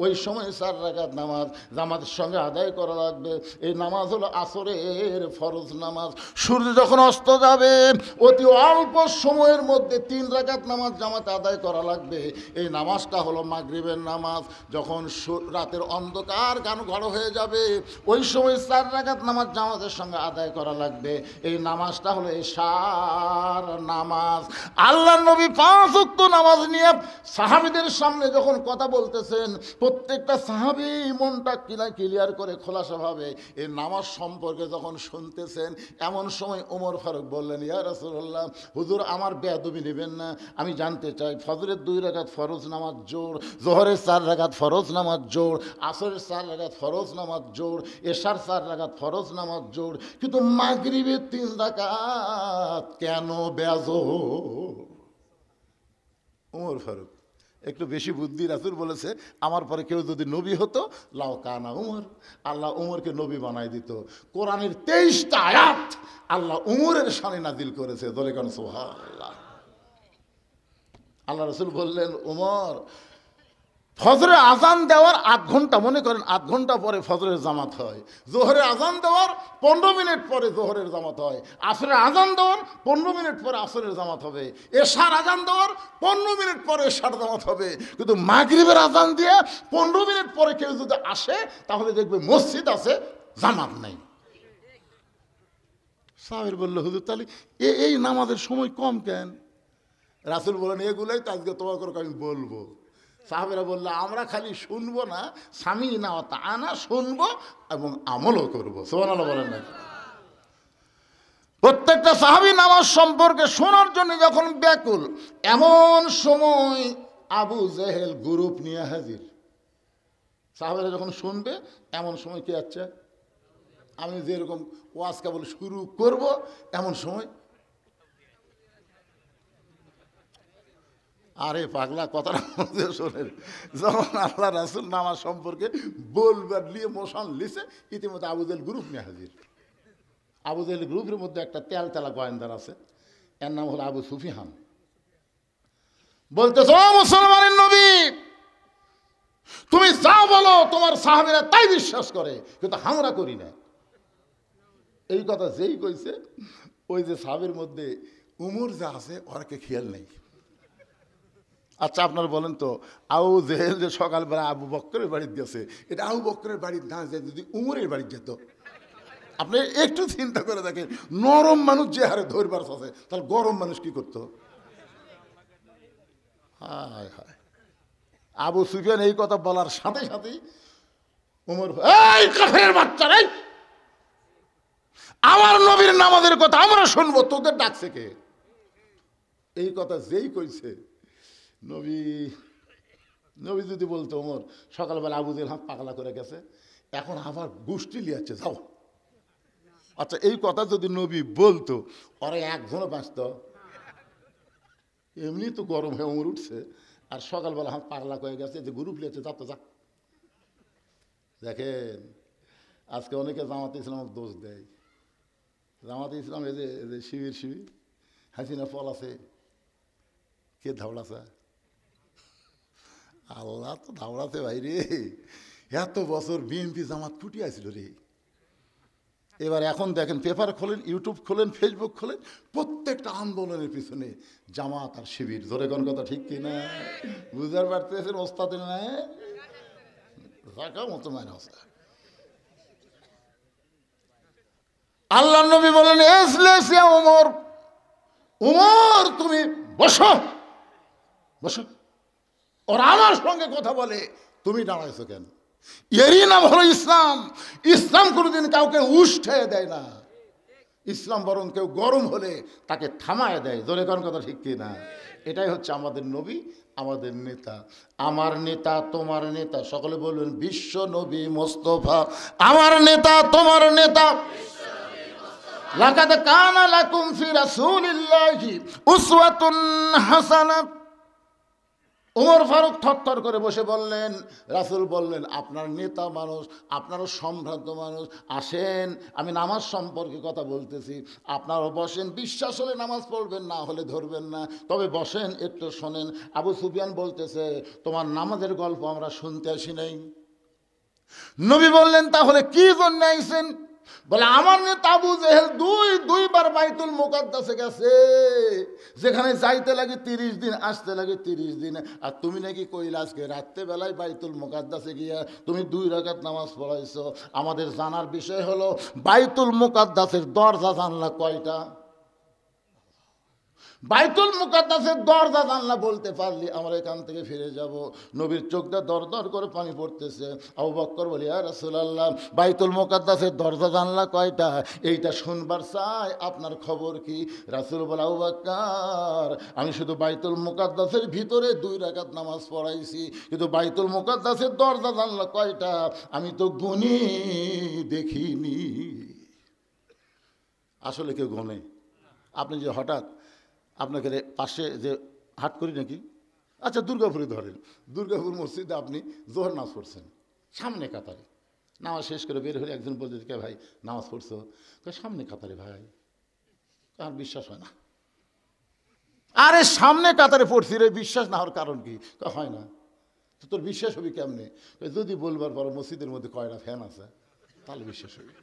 [SPEAKER 2] ওই সময় 4 রাকাত নামাজ জামাতের সঙ্গে আদায় করা লাগবে। এই নামাজ হলো আসরের ফরজ নামাজ। সূর্য যখন অস্ত যাবে, অতি অল্প সময়ের মধ্যে 3 রাকাত নামাজ জামাতে আদায় করা লাগবে। এই নামাজটা হলো মাগরিবের নামাজ। যখন রাতের অন্ধকার ঘন হয়ে যাবে, ওই সময় 4 রাকাত নামাজ জামাতের সঙ্গে আদায় করা লাগবে। এই নামাজটা হলো এশার নামাজ। আল্লাহর নবী 5 ওয়াক্ত নামাজ নিয়ে সাহাবীদের সামনে যখন কথা বলতেছেন, প্রত্যেকটা সাহাবী মনটা ক্লিয়ার করে খোলাসাভাবে এই নামাজ সম্পর্কে যখন শুনতেছেন, এমন সময় ওমর ফারুক বললেন, ইয়া রাসূলুল্লাহ, হুজুর আমার বেয়াদবি নেবেন না, আমি জানতে চাই ফজরের 2 রাকাত ফরজ নামাজ জোর, জোহরের 4 রাকাত ফরজ নামাজ জোর, আসরের 4 রাকাত ফরজ নামাজ জোর, এশার 4 রাকাত ফরজ নামাজ জোর, কিন্তু মাগরিবের 3 রাকাত কেন বেজোর? ওমর ফারুক একটু বেশি বুদ্ধি। রাসূল বলেছে, আমার পরে কেউ যদি নবী হতো, লাও কানা উমর, আল্লাহ উমরকে নবী বানাই দিত। কোরআনের 23টা আয়াত আল্লাহ উমরের শানে নাজিল করেছে। দলে কান সুবহানাল্লাহ। আল্লাহ রাসূল বললেন, উমর, ফজরের আজান দেওয়ার 8 ঘন্টা, মনে করেন 8 ঘন্টা পরে ফজরের জামাত হয়, জোহরের আজান দেওয়ার 15 মিনিট পরে জোহরের জামাত হয়, আসরের আজান দেওয়ার 15 মিনিট পরে আসরের জামাত হবে, এশার আজান দেওয়ার 15 মিনিট পরে এশার জামাত হবে। কিন্তু মাগরিবের আজান দিয়ে 15 মিনিট পরে কেউ যদি আসে, তাহলে দেখবে মসজিদ আছে, জামাত নাই। সাহাবীরা বলল, হুজুর তাহলে এই নামাজের সময় কম কেন? রাসূল বলেন, এগুলোই তো আজকে তোমাকে আমি বলবো। সাহাবীরা বলল, আমরা খালি শুনবো না, সামিনা ওয়া তাআনা, শুনবো এবং আমলও করবো। সুবহানাল্লাহ বলেন না? প্রত্যেকটা সাহাবী নামাজ সম্পর্কে শোনার জন্য যখন ব্যাকুল, এমন সময় আবু জেহেল গ্রুপ নিয়ে হাজির। সাহাবীরা যখন শুনবে, এমন সময় কি আছে, আমি যেরকম ওয়াজ কেবল শুরু করব, এমন সময়, আরে পাগলা, কথাটা মধ্যে শোনেন, যখন আল্লাহ রাসূল নামাজ সম্পর্কে বলবার নিয়ে মোশন লিছে, ইতিমধ্যে আবু জেহেল গ্রুপ নিয়ে হাজির। আবু জেহেল গ্রুপের মধ্যে একটা তেলতেলা গোয়েন্দার আছে, এর নাম হলো আবু সুফিয়ান। বলতেছ, ও মুসলমানের নবী, তুমি যা বলো তোমার সাহাবীরা তাই বিশ্বাস করে, কিন্তু আমরা করি না। এই কথা যেই কইছে, ওই যে সাহাবীর মধ্যে উমর যা আছে, ওরাকে খেয়াল নেই। আচ্ছা আপনারা বলেন তো, আবু জেহেল যে সকালবেলা আবু বকরের বাড়িতে গেছে, এটা আবু বকরের বাড়ির না যায় যদি উমরের বাড়ি যেত, আপনি একটু চিন্তা করে দেখেন, নরম মানুষ যে হারে ধরবার আছে, তাহলে গরম মানুষ কি করতো? হায় হায়। আবু সুফিয়ান এই কথা বলার সাথে সাথেই উমর, এই কাফের বাচ্চারা, আমার নবীর নামাজের কথা আমরা শুনবো, তোদের ডাকছে কে? এই কথা যেই কইছে, নবী যদি বলতো, ওমর সকালবেলা আবু জেহেল হাত পাগলা করে গেছে, এখন আবার গোষ্ঠী লিয়াচ্ছে, যাও। আচ্ছা এই কথা যদি নবী বলতো, ওরা একজনও বাঁচত? এমনি তো গরম হয়ে ওমর উঠছে, আর সকালবেলা হাত পাগলা করে গেছে, যে গ্রুপ লিয়াচ্ছে, যা তো যা। দেখেন আজকে অনেকে জামাতে ইসলামের দোষ দেয়। জামাতে ইসলাম এই যে শিবির হাসিনা ফল আছে, কে ধাওড়াছে? আল্লাহ তো ধাওড়াতে ভাই রে। এত বছর বিএনপি জামাত ফুটি আসছিল রে। এবার এখন দেখেন, পেপার খোলেন, ইউটিউব খোলেন, ফেসবুক খোলেন, প্রত্যেকটা আন্দোলনের পিছনে জামাত আর শিবির। জোরে কোন কথা ঠিক কিনা? বুঝতে পারতেছেন ওস্তাদের? না জাকা মতো মানে আছে। আল্লাহ নবী বলেন এসলেসিয়া ওমর, ওমর তুমি বসো বসো। ওরা আমার সঙ্গে কথা বলে, তুমি দাঁড়াইছো কেন? এরই নাম হলো ইসলাম। ইসলাম কোনোদিন কাউকে উষ্ঠে দেয় না, ইসলাম বরং কেউ গরম হলে তাকে থামায় দেয়। জোরে কোন কথা ঠিক কি না? এটাই হচ্ছে আমাদের নবী, আমাদের নেতা। আমার নেতা তোমার নেতা, সকলে বলবেন বিশ্ব নবী মোস্তফা আমার নেতা তোমার নেতা। লাকাদ কানা লাকুম ফি রাসূলিল্লাহি উসওয়াতুন হাসানাহ। ওমর ফারুক থরথর করে বসে বললেন, রাসূল বললেন আপনার নেতা মানুষ, আপনারও সম্ভ্রান্ত মানুষ, আসেন আমি নামাজ সম্পর্কে কথা বলতেছি, আপনারাও বসেন, বিশ্বাস হলে নামাজ পড়বেন, না হলে ধরবেন না, তবে বসেন একটু শোনেন। আবু সুফিয়ান বলতেছে তোমার নামাজের গল্প আমরা শুনতে আসি নাই। নবী বললেন তাহলে কি জন্য আইছেন? বলে আমার নেতা আবু জেহেল দুইবার বাইতুল মুকাদ্দাসে গেছে, যেখানে যাইতে লাগে 30 দিন, আসতে লাগে 30 দিন। আর তুমি নাকি কইলা আজকে রাত্রেবেলায় বাইতুল মুকাদ্দাসে গিয়া তুমি 2 রাকাত নামাজ পড়াইছো। আমাদের জানার বিষয় হলো বাইতুল মুকাদ্দাসের দরজা জানলা কয়টা? বাইতুল মুকাদ্দাসের দরজা জানলা বলতে পারলি আমরা এখান থেকে ফিরে যাব। নবীর চোখটা দর দর করে পানি পড়তেছে। আবু বকর বলে ইয়া রাসূলুল্লাহ বাইতুল মুকাদ্দাসের দরজা জানলা কয়টা? এইটা শুনবার চাই, আপনার খবর কি? রাসূল বলে আবু বকর আমি শুধু বাইতুল মুকাদ্দাসের ভিতরে 2 রাকাত নামাজ পড়াইছি, কিন্তু বাইতুল মুকাদ্দাসের দরজা জানলা কয়টা আমি তো গুনি দেখিনি। আসলে কেউ গনে? আপনি যে হঠাৎ আপনাকে পাশে যে হাট করি নাকি, আচ্ছা দুর্গাপুরে ধরেন, দুর্গাপুর মসজিদে আপনি জোহর নামাজ পড়ছেন, সামনে কাতারে নামাজ শেষ করে বের হলে একজন বলছে কে ভাই নামাজ পড়ছো? সামনে কাতারে ভাই। আর বিশ্বাস হয় না। আরে সামনে কাতারে পড়ছি রে, বিশ্বাস না হওয়ার কারণ কি? হয় না তো তোর বিশ্বাস হবে কেমনে? যদি বলবার পর মসজিদের মধ্যে কয়টা ফ্যান আছে তাহলে বিশ্বাস হবে।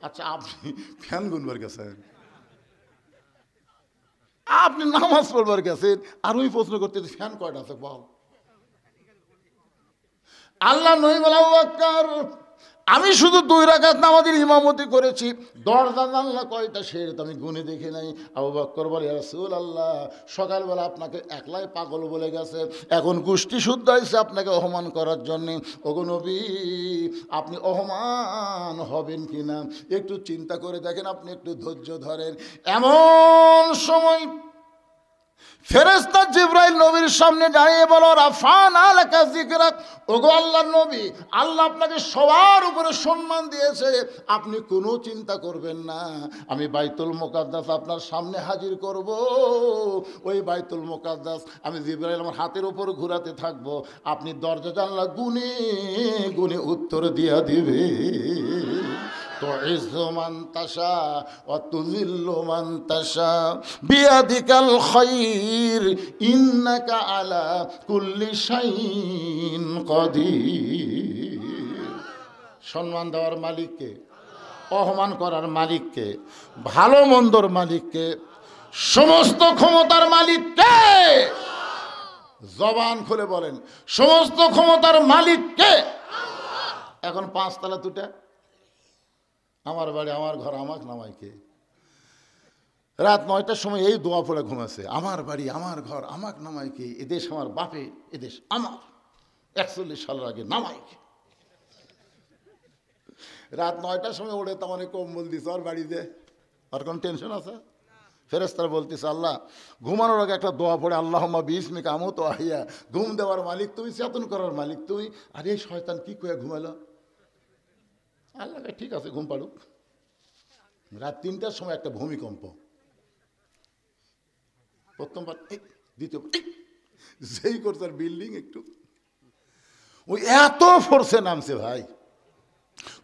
[SPEAKER 2] আচ্ছা আপনি ফ্যান গুনবার গেছেন, আপনি নামাজ পড়বার গেছেন, আর ওই প্রশ্ন করতে ফ্যান কয়টা আছে বল? আল্লাহ নবী বলে আবু বকর আমি শুধু 2 রাকাত নামাজের ইমামতি করেছি, দরজা জানলা কয়টা সেটা আমি গুনে দেখি নাই। আবু বকর বলে ইয়া রাসূলুল্লাহ সকালবেলা আপনাকে একলাই পাগল বলে গেছে, এখন গোষ্ঠী শুদ্ধ হয়েছে আপনাকে অপমান করার জন্যে। ওগো নবী আপনি অপমান হবেন কিনা একটু চিন্তা করে দেখেন, আপনি একটু ধৈর্য ধরেন। এমন সময় ফেরেশতা জিবরাইল নবীর সামনে দাঁড়িয়ে বলো রাফানা লাকা যিকরাক, ওগো আল্লাহর নবী আল্লাহ আপনাকে সবার উপরে সম্মান দিয়েছে, আপনি কোনো চিন্তা করবেন না, আমি বাইতুল মুকাদ্দাস আপনার সামনে হাজির করব। ওই বাইতুল মুকাদ্দাস আমি জিবরাইল আমার হাতের উপর ঘোরাতে থাকবো, আপনি দরজা জানলা গুনে গুনে উত্তর দিয়া দিবে। তুইজ্জু মান তাশা ওয়া তুযিল্লু মান তাশা বিয়াদিকাল খায়র ইন্নাকা আলা কুল্লি শাইইন কাদির। সম্মান দেওয়ার মালিককে, অপমান করার মালিককে, ভালো মন্দর মালিককে, সমস্ত ক্ষমতার মালিককে। জবান খুলে বলেন সমস্ত ক্ষমতার মালিককে। এখন 5 তলা দুটা, আমার বাড়ি আমার ঘর আমাকে নামাই কে? রাত 9টার সময় এই দোয়া পড়ে ঘুমাছে, আমার বাড়ি আমার ঘর আমাকে নামাই কে? এদেশ আমার বাপে, এদেশ আমার, 41 সালের আগে নামাই কে? রাত 9টার সময় ওড়ে তো মানে কম্বল দিছে ওর বাড়িতে, আর কোন টেনশন আছে? ফেরেশতারা বলতেছে আল্লাহ ঘুমানোর আগে একটা দোয়া পড়ে আল্লাহুম্মা বিইসমিকা আমুতু ওয়া আহইয়া, ঘুম দেওয়ার মালিক তুমি, চেতন করার মালিক তুমি। আর এই শয়তান কি কয়ে ঘুমালো? আল্লাহ ঠিক আছে ঘুম পাড়ুক। রাত 3টার সময় একটা ভূমিকম্প, প্রথমবার দ্বিতীয়বার যেই করছে বিল্ডিং একটু ওই এত ফোর্সে নামছে ভাই,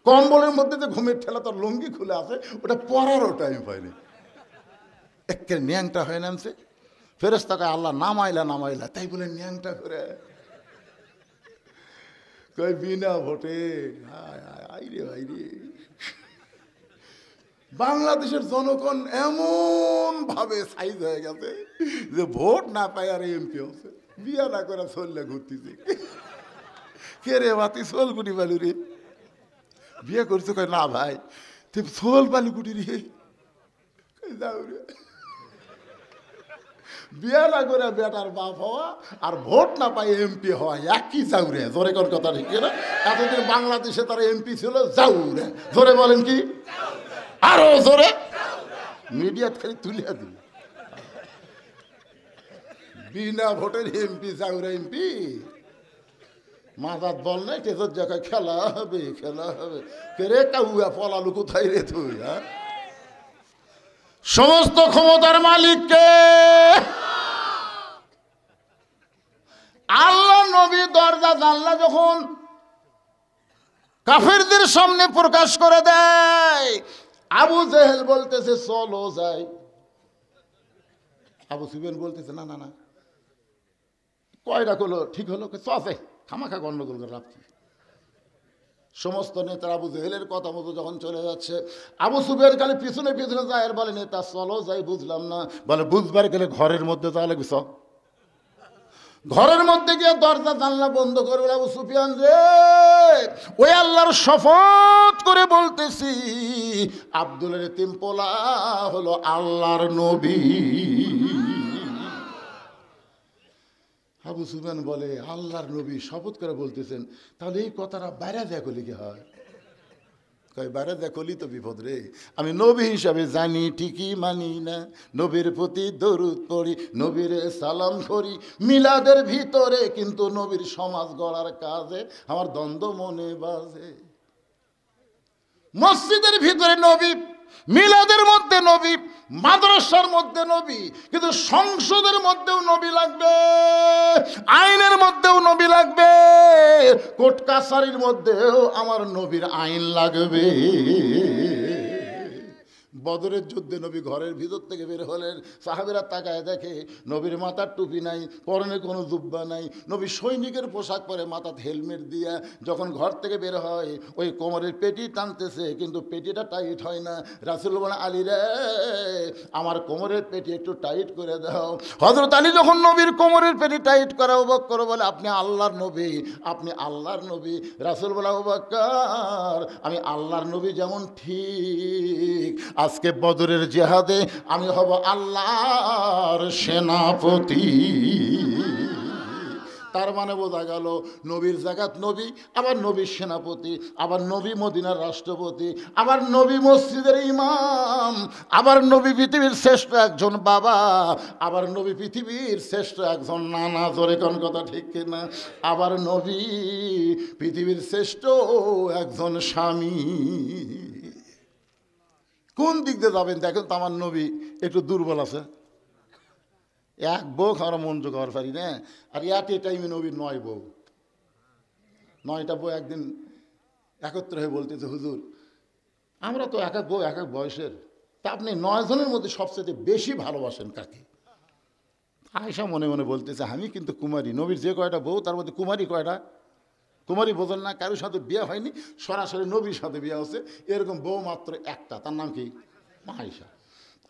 [SPEAKER 2] কম্বলের মধ্যে যে ঘুমের ঠেলা তার লুঙ্গি খুলে আছে ওটা পরারও টাইম পায়নি, একে ন্যাংটা হয়ে নামছে। ফেরেশতাকে আল্লাহ নামাইলা নামাইলা, তাই বলে ন্যাংটা করে কই বিনা ভোটে। আইরে আইরে বাংলাদেশের জনগণ এমন ভাবে সাইজ হয়ে গেছে যে ভোট না পায় আর এমপি হচ্ছে, বিয়া না করে চললে ঘুরতেছে। কে রে বাতি সোল গুটি বালু রে, বিয়ে করছো? কয় না ভাই, তুই সোল বালু গুটি রে। যাও রে, বিয়ে না করে বেটার বাপ হওয়া আর ভোট না পাই এমপি হওয়া একই। যাও রে, জোরে কোন কথা ঠিক না? এতদিন বাংলাদেশে তারা এমপি ছিল, যাও রে, জোরে বলেন কি? আরো জোরে। মিডিয়া খালি তুলিয়া দিল, বিনা ভোটের এমপি, যাও রে এমপি। মাথার বল নাই, টেজর জায়গায় খেলা হবে, খেলা হবে। কে রে কাউয়া পলালু কোথায় রে তুই? হ্যাঁ, সমস্ত ক্ষমতার মালিককে আল্লাহ। নবী দরজা জানলা যখন কাফেরদের সামনে প্রকাশ করে দেয়, আবু জেহেল বলতেছে চলো যাই। আবু সুফিয়ান বলতেছে না না না, কয়টা হলো ঠিক হলো, চলে খামাখা গন্ডগোল করে রাখছি। সমস্ত নেতারা আবু জেহেলের কথা মতো যখন চলে যাচ্ছে, আবু সুফিয়ান খালি পিছনে পিছনে যায় আর বলে নেতা চলো যাই। বুঝলাম না, বলে বুঝবার গেলে ঘরের মধ্যে যাওয়া লাগবে। চ ঘরের মধ্যে গিয়ে দরজা জানলা বন্ধ করবে। আবু সুফিয়ান রে, ওই আল্লাহর শপথ করে বলতেছি, আব্দুলের এতিম পোলা হলো আল্লাহর নবী। আবু সুফিয়ান বলে আল্লাহর নবী শপথ করে বলতেছেন, তাহলে এই কথাটা বাইরে দেখো লিখে হয়? কয় বাইরে দেখলি তো বিপদ রে। আমি নবী হিসাবে জানি ঠিকই মানি না, নবীর প্রতি দরুদ পড়ি, নবীর সালাম করি মিলাদের ভিতরে, কিন্তু নবীর সমাজ গড়ার কাজে আমার দ্বন্দ্ব মনে বাজে। মসজিদের ভিতরে নবী, মিলাদের মধ্যে নবী, মাদ্রাসার মধ্যে নবী, কিন্তু সংসদের মধ্যেও নবী লাগবে, আইনের মধ্যেও নবী লাগবে, কোর্ট কাছারির মধ্যেও আমার নবীর আইন লাগবে। বদরের যুদ্ধে নবী ঘরের ভিতর থেকে বের হলেন, সাহাবেরা তাকায় দেখে নবীর মাথার টুপি নাই, পরনে কোনো জুব্বা নাই, নবী সৈনিকের পোশাক পরে মাথাতে হেলমেট দিয়া যখন ঘর থেকে বের হয়, ওই কোমরের পেটি টানতেছে, কিন্তু পেটিটা টাইট হয় না। রাসূল বলে আলী রে, আমার কোমরের পেটি একটু টাইট করে দাও। হযরত আলী যখন নবীর কোমরের পেটি টাইট করে, আবু বকর বলে আপনি আল্লাহর নবী, আপনি আল্লাহর নবী। রাসূল বলে আবু বকর, আমি আল্লাহর নবী যেমন ঠিক আজকে বদরের জিহাদে আমি হব আল্লাহর সেনাপতি। তার মানে বোঝা গেল নবীর জাগাত নবী, আবার নবীর সেনাপতি, আবার নবী মদিনার রাষ্ট্রপতি, আবার নবী মসজিদের ইমাম, আবার নবী পৃথিবীর শ্রেষ্ঠ একজন বাবা, আবার নবী পৃথিবীর শ্রেষ্ঠ একজন নানা। জোরে কোন কথা ঠিক কিনা? আবার নবী পৃথিবীর শ্রেষ্ঠ একজন স্বামী। কোন দিক দিয়ে যাবেন দেখেন তো? আমার নবী একটু দুর্বল আছে, এক বউ আমরা মন জোগাবার পারি না। আর এট এ টাইমে নবীর 9 বউ, 9টা বউ একদিন একত্র হয়ে বলতেছে, হুজুর আমরা তো এক এক বউ এক এক বয়সের, তা আপনি 9 জনের মধ্যে সবচেয়ে বেশি ভালোবাসেন কাকে? আয়েশা মনে মনে বলতেছে, আমি কিন্তু কুমারী, নবীর যে কয়টা বউ তার মধ্যে কুমারী কয়টা? কুমারী বোঝেন না, কারোর সাথে বিয়ে হয়নি, সরাসরি নবীর সাথে বিয়ে হচ্ছে, এরকম বউ মাত্র একটা, তার নাম কি? আয়েশা।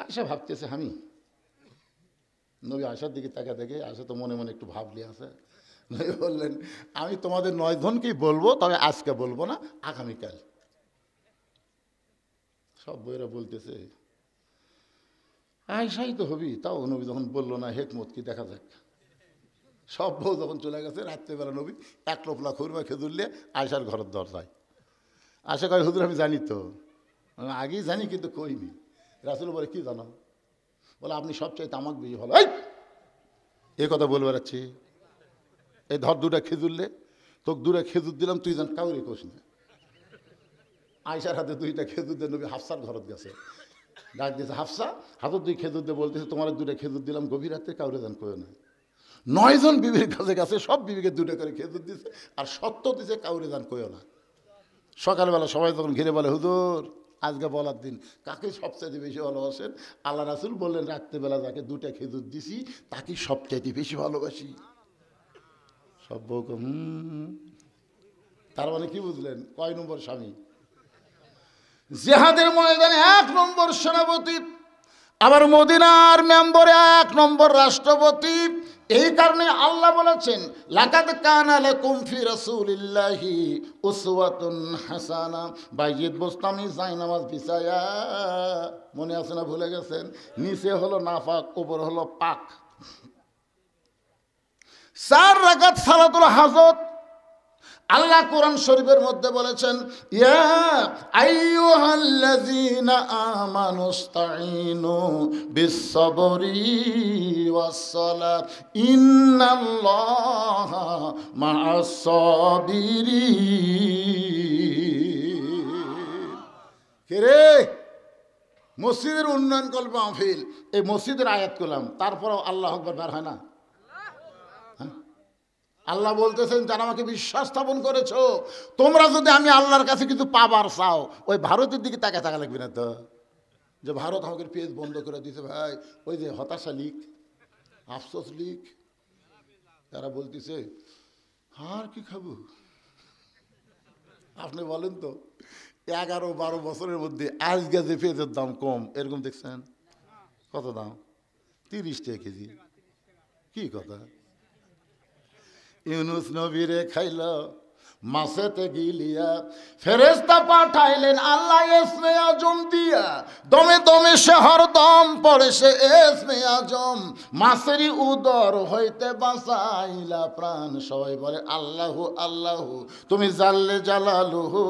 [SPEAKER 2] আয়েশা ভাবতেছে আমি, নবী আয়েশার দিকে তাকা দেখে, আয়েশা তো মনে মনে একটু ভাবলি আছে। নবী বললেন, আমি তোমাদের 9 জনকেই বলবো, তবে আজকে বলবো না, আগামীকাল। সব বইয়েরা বলতেছে আয়েশাই তো হবি, তাও নবী যখন বললো না, হেকমত কি দেখা যাক। সব বউ যখন চলে গেছে, রাত্রেবেলা নবী এক লোপলা খুরমা খেজুর নিয়ে আয়েশার ঘরের দরজায়। আয়েশা কয়, হুজুর আমি জানি তো, আমি আগেই জানি কিন্তু কইনি। রাসূল বলে, কি জানো? বলে, আপনি সবচাইতে আমাকে বেশি ভালো। এই কথা বলে বেড়াচ্ছি, এই ধর 2টা খেজুর লে, তোকে 2টা খেজুর দিলাম, তুই জান কাউরে কোস না। আয়েশার হাতে 2টা খেজুর দিয়ে নবী হাফসার ঘরত গেছে, ডাক দিয়েছে, হাফসা হাতত 2 খেজুর দিয়ে বলতেছে, তোমার 2টা খেজুর দিলাম, গভীর রাতে কাউরে জান কয়ে না। 9 জন বিবির কাছে গেছে, সব বিবিকে 2টা করে খেজুর দিছে, আর সত্য দিছে, কাউরে জান কয়েও না। সকালবেলা সবাই যখন ঘিরে বলে, হুজুর আজকে বলার দিন, কাকে সবচাইতে বেশি ভালোবাসেন? আল্লাহ রাসূল বললেন, রাত্রেবেলা যাকে 2টা খেজুর দিছি তাকে সবচাইতে বেশি ভালোবাসি। সব বউকে তার মানে কি বুঝলেন? কয় নম্বর স্বামী? জিহাদের ময়দানে 1 নম্বর সেনাপতি আবার মদিনার মেম্বরে 1 নম্বর রাষ্ট্রপতি। এই কারণে আল্লাহ বলেছেন লাকাদ কানা লাকুম ফি রাসূলিল্লাহি উসওয়াতুন হাসানা। বাইজিদ বোস্তামি জায়নামাজ বিছায়া, মনে আছে না ভুলে গেছেন? নিচে হলো নাফাক, উপর হলো পাক। 4 রাকাত সালাতুল হাজত। আল্লাহ কোরআন শরীফের মধ্যে বলেছেন ইয়া আইয়ুহাল্লাযীনা আমানুস্তাঈনু বিস-সাবরি ওয়াস-সালাত ইন্নাল্লাহা মা'আস-সাবিরিন। কে রে? মসজিদের উন্নয়ন কল্প মাহফিল, এই মসজিদের আয়াত করলাম, তারপরেও আল্লাহু আকবার বের হয় না। আল্লাহ বলতেছেন যারা আমাকে বিশ্বাস স্থাপন করেছো, তোমরা যদি আমি আল্লাহর কাছে কিছু পাবার চাও, ওই ভারতের দিকে তাকা লাগবে না তো, যে ভারত আমাকে পেজ বন্ধ করে দিয়েছে। ভাই ওই যে হতাশা লিখ, আফসোস লিখ, তারা বলতেছে আর কি খাবো। আপনি বলেন তো 11-12 বছরের মধ্যে আজকে যে পেঁয়াজের দাম কম, এরকম দেখছেন? কত দাম? 30 টাকা কেজি। কি কথা? ইউনুস নবীরে খাইল মাছেতে গিলিয়া, ফেরেশতা পাঠাইলেন আল্লাহ ইসমে আজম দিয়া, দমে দমে সে হরদম পড়ে সে ইসমে আজম, মাছেরই উদর হইতে বাঁচাইলা প্রাণ। সবাই বলে আল্লাহু আল্লাহু, তুমি জাল্লে জালালুহু,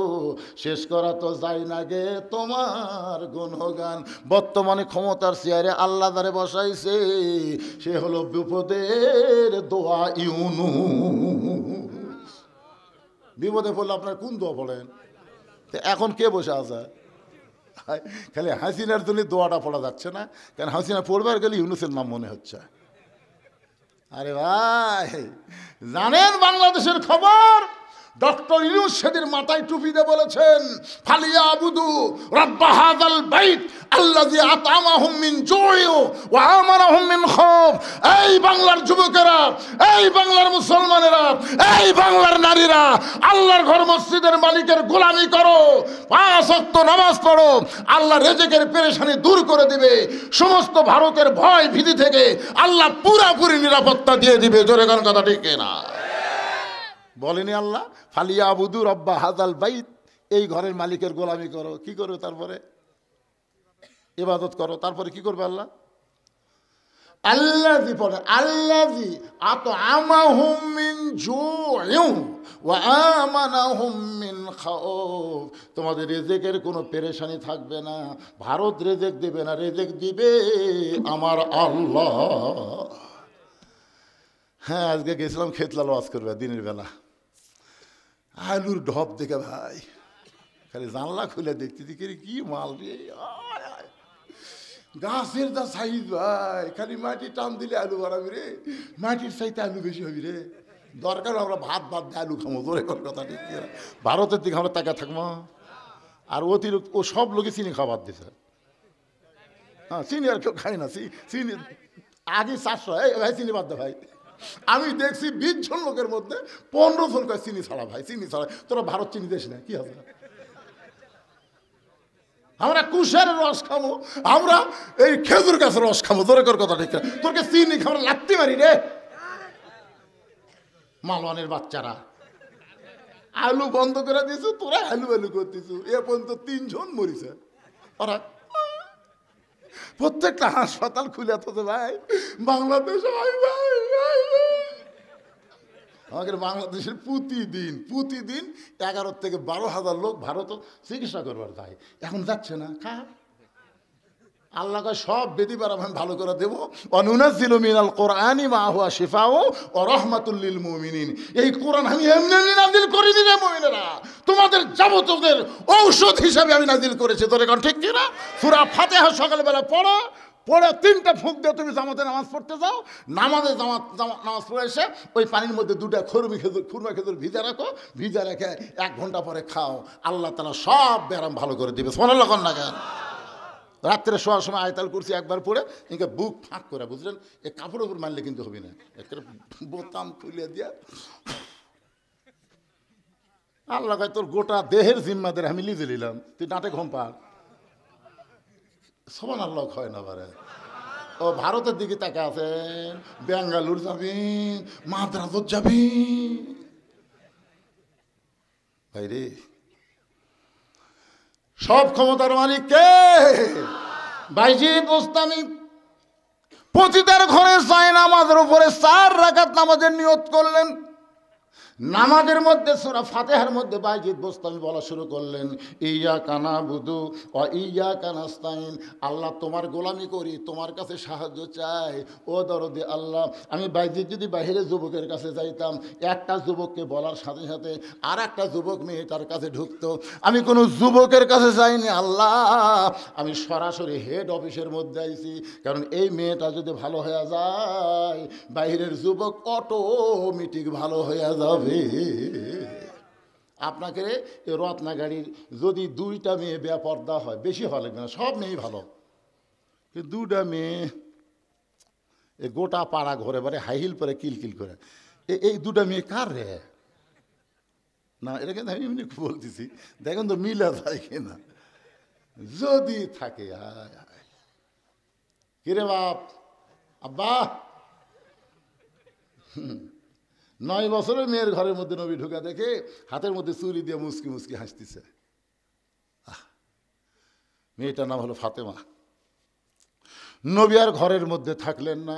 [SPEAKER 2] শেষ করা তো যায় না গে তোমার গুণগান। বর্তমানে ক্ষমতার চেয়ারে আল্লাহ দ্বারে বসাইছে, সে হলো বিপদের দোয়া ইউনুস। বিপদে পড়লে আপনার কোন দোয়া পড়েন? এখন কে বসে আছে? খালি হাসিনার জন্য দোয়াটা পড়া যাচ্ছে না, কারণ হাসিনা পড়বার গেলে ইউনুসের নাম মনে হচ্ছে। আরে ভাই জানেন বাংলাদেশের খবর? ডক্টর ইউনুস সেদিন মাথায় টুপি দিয়ে বলেছেন ফালিয়া আবুদু রাব্বা হাযাল বাইত আল্লাযী আতামাহুম মিন জুই ওয়া আমানাহুম মিন খাউফ। এই বাংলার যুবকেরা, এই বাংলার মুসলমানেরা, এই বাংলার নারীরা, আল্লাহর ঘর মসজিদের মালিকের গোলামি করো, 5 ওয়াক্ত নামাজ পড়ো, আল্লাহ রিজিকের পেরেশানি দূর করে দিবে। সমস্ত ভারতের ভয় ভীতি থেকে আল্লাহ পুরোপুরি নিরাপত্তা দিয়ে দিবে। জোরে কোন কথা ঠিক না? বলেনি আল্লাহ ফালিয়া আবুদু রব্বা হাযাল বাইত, এই ঘরের মালিকের গোলামি করো। কি করবে? তারপরে ইবাদত করো। তারপরে কি করবে আল্লাহ? আল্লাযী পড়ে আল্লাযী আতআমাহুম মিন জুইন ওয়া আমানাহুম মিন খাউফ। তোমাদের রিজিকের কোনো পেরেশানি থাকবে না, ভারত রিজিক দিবে না, রিজিক দিবে আমার আল্লাহ। হ্যাঁ, আজকে গেছিলাম খেতলাল ওয়াজ করবে দিনের বেলা, আলুর ঢপ দেখে ভাই খালি জানলা খুলে দেখতেছি কি মাল রে, গাছের যা সাইজ ভাই, খালি মাটি টান দিলে আলু বাড়াবি রে, মাটির চাইতে আলু বেশি হবি রে। দরকার আমরা ভাত দিয়ে আলু খামো। তোর এখন কথা ঠিক, ভারতের দিকে আমরা তাকা থাকবো। আর অতিরিক্ত ও সব লোকে চিনি খাবার দিছে। হ্যাঁ, চিনি আর কেউ খাই না। চিনি আগে 400, ভাই চিনি বাদ দে ভাই। আমি দেখছি 20 জন লোকের মধ্যে 15 জন কয় চিনি ছাড়া ভাই, চিনি ছাড়া। তোরা ভারত চিনি দিস না, কি হবে? আমরা কুশের রস খামো, আমরা এই খেজুর গাছের রস খামো। তোর কথা ঠিক না? তোরকে চিনি খাবার লাগতে পারি রে। মালওয়ানের বাচ্চারা আলু বন্ধ করে দিয়েছো, তোরা আলু আলু করতেছ। এ পর্যন্ত 3 জন মরিছে। ওরা প্রত্যেকটা হাসপাতাল খুলে তো ভাই বাংলাদেশ। আমাদের বাংলাদেশের প্রতিদিন 11 থেকে 12,000 লোক ভারত চিকিৎসা করবার যায়। এখন যাচ্ছে না। আল্লাহ সব বেদি পার আমি ভালো করে দেবো। অনুনাজ্জিলু মিনাল কোরআনি মা হুয়া শিফাউ ওয়া রাহমাতুল লিল মুমিনিন। এই কোরআন আমি এমনি এমনি নাজিল করিনি রে মুমিনেরা, তোমাদের যাবতীয় ঔষধ হিসাবে আমি নাজিল করেছি। তোর এখন ঠিক কি না? সূরা ফাতিহা সকালবেলা পড়ো, পড়ে 3টা ফুঁক দিয়ে তুমি জামাতে নামাজ পড়তে যাও। নামাজ পড়ে এসে ওই পানির মধ্যে 2টা খুরমা খেজুর ভিজা রাখো, ভিজা রেখে 1 ঘন্টা পরে খাও। আল্লাহ তাআলা সব ব্যারাম ভালো করে দিবে। সুবহানাল্লাহ না কেন? রাত্রে শোয়ার সময় আয়াতুল কুরসি একবার পড়ে ইনকে বুক ফাঁক করে, বুঝলেন? এই কাপড়ের উপর মারলে কিন্তু হবে না, একটা বোতাম খুলে দিয়া আল্লাহ তোর গোটা দেহের জিম্মাদের আমি লিজে নিলাম, তুই ডাঁটে ঘুম পাড়। সুবহানাল্লাহ হয় না পারে। ও ভারতের দিকে তাকে আছেন, বেঙ্গালুর যাবি, মাদ্রাজত যাবি। ভাইরে, সব ক্ষমতার মালিক কে? বাইজিদ বোস্তামি। পতিতার ঘরে যায় নামাজের উপরে 4 রাকাত নামাজের নিয়ত করলেন। নামাজের মধ্যে সূরা ফাতিহার মধ্যে বাইজিদ বোস্তামি বলা শুরু করলেন, ইয়াকা নাবুদু ওয়া ইয়াকা নাস্তাইন। আল্লাহ তোমার গোলামি করি, তোমার কাছে সাহায্য চাই। ও দরদে আল্লাহ, আমি বাইজিদ যদি বাইরে যুবকের কাছে যাইতাম, একটা যুবককে বলার সাথে সাথে আর একটা যুবক মেয়ে তার কাছে ঢুকতো। আমি কোনো যুবকের কাছে যাইনি আল্লাহ, আমি সরাসরি হেড অফিসের মধ্যে আইছি। কারণ এই মেয়েটা যদি ভালো হয়ে যায়, বাইরের যুবক অটোমেটিক ভালো হয়ে যাবে। আপনাকে রত্না গাড়ির যদি 2টা মেয়ে বেপর্দা হয়, বেশি ভালো লাগবে না, সব মেয়েই ভালো, কিন্তু 2টা মেয়ে এ গোটা পাড়া ঘরে বারে হাইহিল পরে কিলকিল করে, এই 2টা মেয়ে কার রে? না, এটা কিন্তু আমি এমনি বলতেছি, দেখেন তো মিলা যায় কিনা। যদি থাকে কিরে বাপ, আব্বা 9 বছরের মেয়ের ঘরের মধ্যে নবী ঢুকা দেখে হাতের মধ্যে চুরি দিয়ে মুসকি মুসকি হাসতেছে। মেয়েটার নাম হলো ফাতেমা। নবী আর ঘরের মধ্যে থাকলেন না,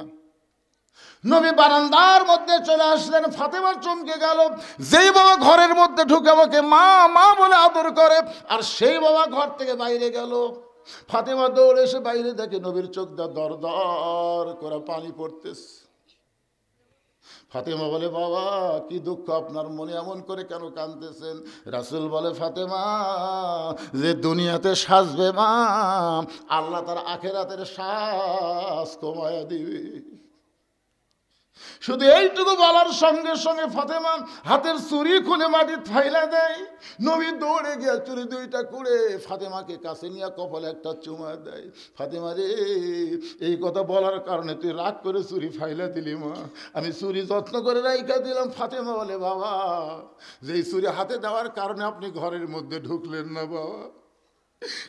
[SPEAKER 2] নবী বারান্দার মধ্যে চলে আসলেন। ফাতেমার চমকে গেল, যেই বাবা ঘরের মধ্যে ঢুকে আমাকে মা মা বলে আদর করে, আর সেই বাবা ঘর থেকে বাইরে গেল। ফাতেমা দৌড়ে এসে বাইরে দেখে নবীর চোখ দর দর করে পানি পড়তেছে। ফাতেমা বলে, বাবা কি দুঃখ আপনার মনে, এমন করে কেন কাঁদতেছেন? রাসূল বলে, ফাতেমা যে দুনিয়াতে সাজবে মা, আল্লাহ তার আখিরাতের সাজ কমায়া দিবে। শুধু এইটুকু বলার সঙ্গে সঙ্গে ফাতেমা হাতের চুরি খুলে মাটি ফাইলা দেয়। নবী দৌড়ে গিয়ে চুরি 2টা কুড়ে ফাতেমাকে কাছে নিয়ে কপালে একটা চুমা দেয়। ফাতেমা রে, এই কথা বলার কারণে তুই রাগ করে চুরি ফাইলা দিলি মা, আমি চুরি যত্ন করে রাইখা দিলাম। ফাতেমা বলে, বাবা যেই চুরি হাতে দেওয়ার কারণে আপনি ঘরের মধ্যে ঢুকলেন না বাবা,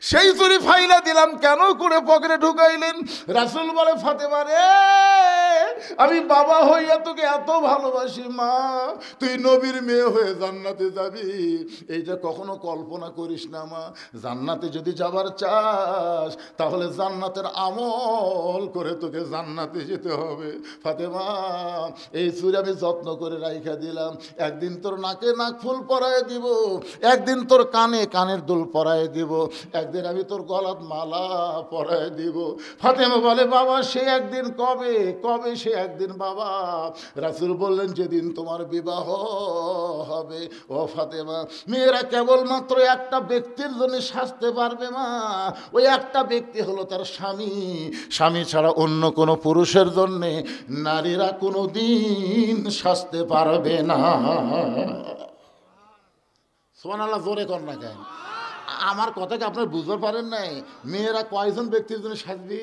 [SPEAKER 2] সেই চুরি ফাইলা দিলাম কেন করে পকেটে ঢুকাইলেন? রাসূল বলে, ফাতেমা রে, আমি বাবা হইয়া তোকে এত ভালোবাসি মা, তুই নবীর মেয়ে হয়ে জান্নাতে যাবি, এইটা কখনো কল্পনা করিস না মা। জান্নাতে যদি যাবার চাস তাহলে জান্নাতের আমল করে তোকে জান্নাতে যেতে হবে। ফাতেমা, এই চুরি আমি যত্ন করে রাইখা দিলাম, একদিন তোর নাকে নাক ফুল পরায় দিব, একদিন তোর কানে কানের দুল পরায় দিব, একদিন আমি তোর গলাত মালা পরায় দিব। ফাতেমা বলে, বাবা সে একদিন কবে? কবে সে একদিন বাবা? রাসূল বললেন, যেদিন তোমার বিবাহ হবে। ও ফাতেমা, মেয়েরা কেবলমাত্র একটা ব্যক্তির জন্য সাজতে পারবে মা, ওই একটা ব্যক্তি হলো তার স্বামী। স্বামী ছাড়া অন্য কোনো পুরুষের জন্যে নারীরা কোনো দিন সাজতে পারবে না। সুবহানাল্লাহ, জোরে কর না কেন? আমার কথাকে আপনার বুঝতে পারেন নাই? মেয়েরা কয়জন ব্যক্তির জন্য সাজবি?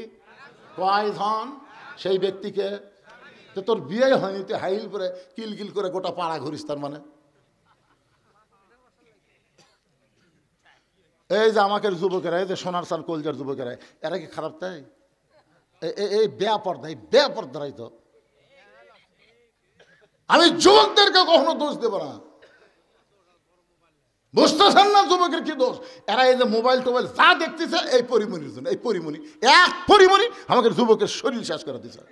[SPEAKER 2] কয়জন? সেই ব্যক্তিকে তো তোর বিয়ে হয়নি, তুই হাইল করে কিলকিল করে গোটা পাড়া ঘুরিস, তার মানে এই যে আমাকে যুবকেরা, এই যে সোনার চাল কলজার যুবকেরা, এরা কি খারাপ? তাই এই বেপর্দা, এই বেপর্দারাই তো। আমি যুবকদেরকে কখনো দোষ দেব না, বুঝতেছেন না যুবকের কি দোষ? এরা এই যে মোবাইল টোবাইল যা দেখতেছে এই পরিমণির জন্য, এই পরিমণি, এক পরিমণি আমাকে যুবকের শরীর শেষ করে দিছে।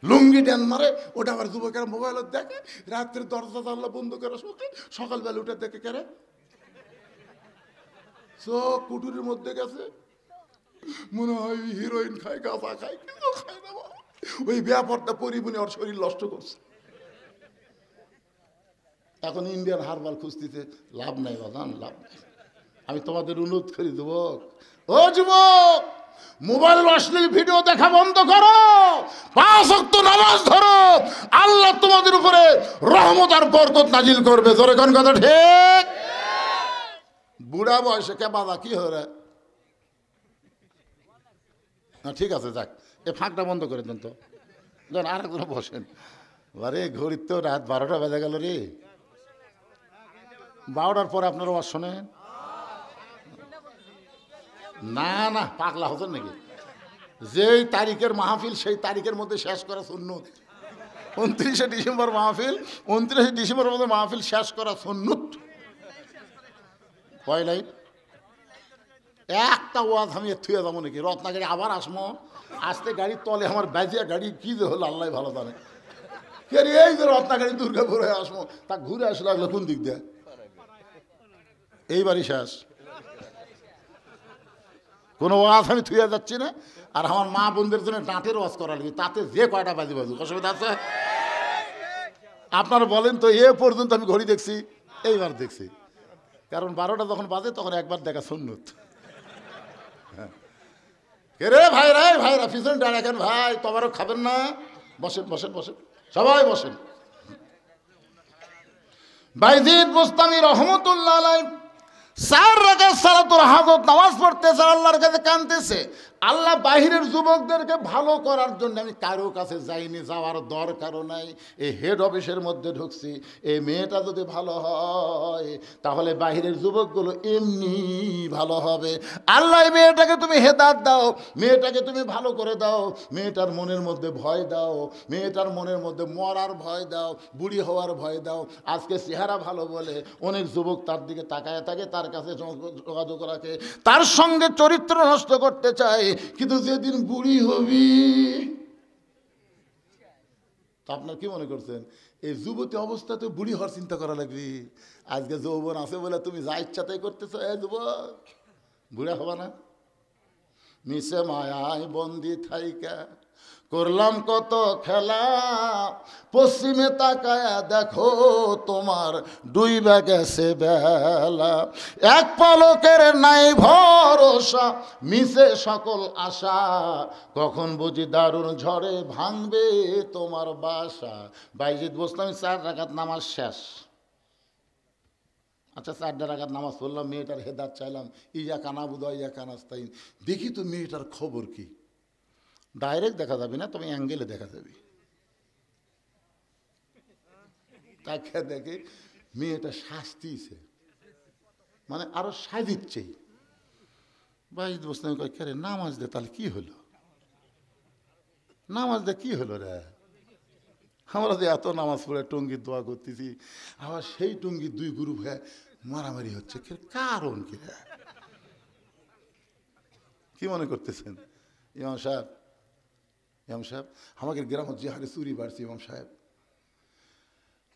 [SPEAKER 2] লুঙ্গি ড্যান মারে, ওটা আবার যুবকেরা মোবাইল দেখে, রাত্রে দরজা জানলা বন্ধ করে শুতে, সকালবেলা উঠে দেখে কেরে চোখ কুটুরির মধ্যে গেছে, মনে হয় হিরোইন খায়, গাঁজা খায়, কিছু খায় না। ওই ব্যাপারটা পরিমণি ওর শরীর নষ্ট করছে। এখন ইন্ডিয়ান হারবাল খুঁজতেছে, লাভ নাই বাজান, লাভ নাই। আমি তোমাদের অনুরোধ করি যুবক, ও যুবক, মোবাইল অশ্লীল ভিডিও দেখা বন্ধ করো, 5 ওয়াক্ত নামাজ ধরো, আল্লাহ তোমাদের উপরে রহমত আর বরকত নাজিল করবে। জোরে কোন কথা ঠিক? বুড়া বয়সে কে বাবা কি হরে? না ঠিক আছে, যাক, এ ফাঁকটা বন্ধ করে দেন তো, আর একজন বসেন। আরে ঘড়ির তো রাত 12টা বেজে গেল রে, 12টার পরে আপনারা আওয়াজ শোনেন? না না, পাগলা হতেন নাকি? যেই তারিখের মাহফিল সেই তারিখের মধ্যে শেষ করা সুন্নত। 29শে ডিসেম্বর মাহফিল, 29শে ডিসেম্বরের মধ্যে মাহফিল শেষ করা সুন্নত। কয় লাইন? একটা ওয়াজ আমি থুয়ে যাবো নাকি? রত্নাগাড়ি আবার আসমো, আসতে গাড়ির তলে আমার বাজিয়া গাড়ি কি যে হলো আল্লাহ ভালো জানে। কে রে, এই যে রত্নাগাড়ি দুর্গাপুর হয়ে আসবো, তা ঘুরে আসলে লাগলো কোন দিক দিয়ে? এইবারই শেষ। কোনো ওয়াজ আমি থুয়ে যাচ্ছি না। আর আমার মা বোনদের জন্য ডাঁটের ওয়াজ করা লাগবে, তাতে যে কয়টা বাজি বাজু, অসুবিধা আছে? আপনারা বলেন তো, এ পর্যন্ত আমি ঘড়ি দেখছি, এইবার দেখছি। কারণ 12টা যখন বাজে তখন একবার দেখা সুন্নত। কে রে ভাইরা, ভাইরা পিছনে ডাকেন ভাই, তোমারও খাবেন না? বসেন বসেন বসেন, সবাই বসেন। বাইজিদ বুস্তামি রহমতুল্লাহ আলাইহি 4 রাকাত সালাতুল হাজত নামাজ পড়তেছে, আল্লাহর কাছে কাঁদতেছে। আল্লাহ বাহিরের যুবকদেরকে ভালো করার জন্য আমি কারো কাছে যাইনি, যাওয়ার দরকারও নাই। এই হেড অফিসের মধ্যে ঢুকছি। এই মেয়েটা যদি ভালো হয় তাহলে বাহিরের যুবকগুলো এমনি ভালো হবে। আল্লাহ মেয়েটাকে তুমি হেদায়েত দাও, মেয়েটাকে তুমি ভালো করে দাও, মেয়েটার মনের মধ্যে ভয় দাও, মেয়েটার মনের মধ্যে মরার ভয় দাও, বুড়ি হওয়ার ভয় দাও। আজকে চেহারা ভালো বলে অনেক যুবক তার দিকে তাকায় থাকে, তার কাছে যোগাযোগ রাখে, তার সঙ্গে চরিত্র নষ্ট করতে চায়। কিন্তু যেদিন বুড়ি হবি, তা আপনার কি মনে করছেন এই যুবতী অবস্থাতে বুড়ি হওয়ার চিন্তা করা লাগবে? আজকে যৌবন আছে বলে তুমি যা ইচ্ছা তাই করতেছো, এ যুবক বুড়া হবা না? মিশে মায়ায় বন্দি থাইকা করলাম কত খেলা, পশ্চিমে তাকায়া দেখো তোমার ডুইবা গেছে বেলা। এক পলকের নাই ভরসা, মিশে সকল আশা, কখন বুঝি দারুণ ঝড়ে ভাঙবে তোমার বাসা। বাইজিদ বুস্তামি 4 রাকাত নামাজ শেষ। আচ্ছা 4 রাকাত নামাজ পড়লাম, মেয়েটার হেদায়েত চাইলাম, ইয়া কানাবুদা ইয়া কানাস্তাইন। দেখি তো মেয়েটার খবর কি। ডাইরেক্ট দেখা যাবে না, তবে অ্যাঙ্গেলে দেখা যাবে। তাকে দেখে মেয়েটা শাস্তিছে, মানে আরো সাজিচ্ছে। বাইজিদ বুস্তামি কয়, কে নামাজ দে, তাহলে কি হলো? নামাজ দে কি হলো রে? আমরা যে এত নামাজ পড়ে টঙ্গির দোয়া করতেছি, আবার সেই টঙ্গির 2 গ্রুপ হয়ে মারামারি হচ্ছে, কারণ কি রে? কি মনে করতেছেন? ইমাম সাহেব, ইমাম সাহেব আমাকে গ্রামের যে হারে চুরি বাড়ছে, ইমাম সাহেব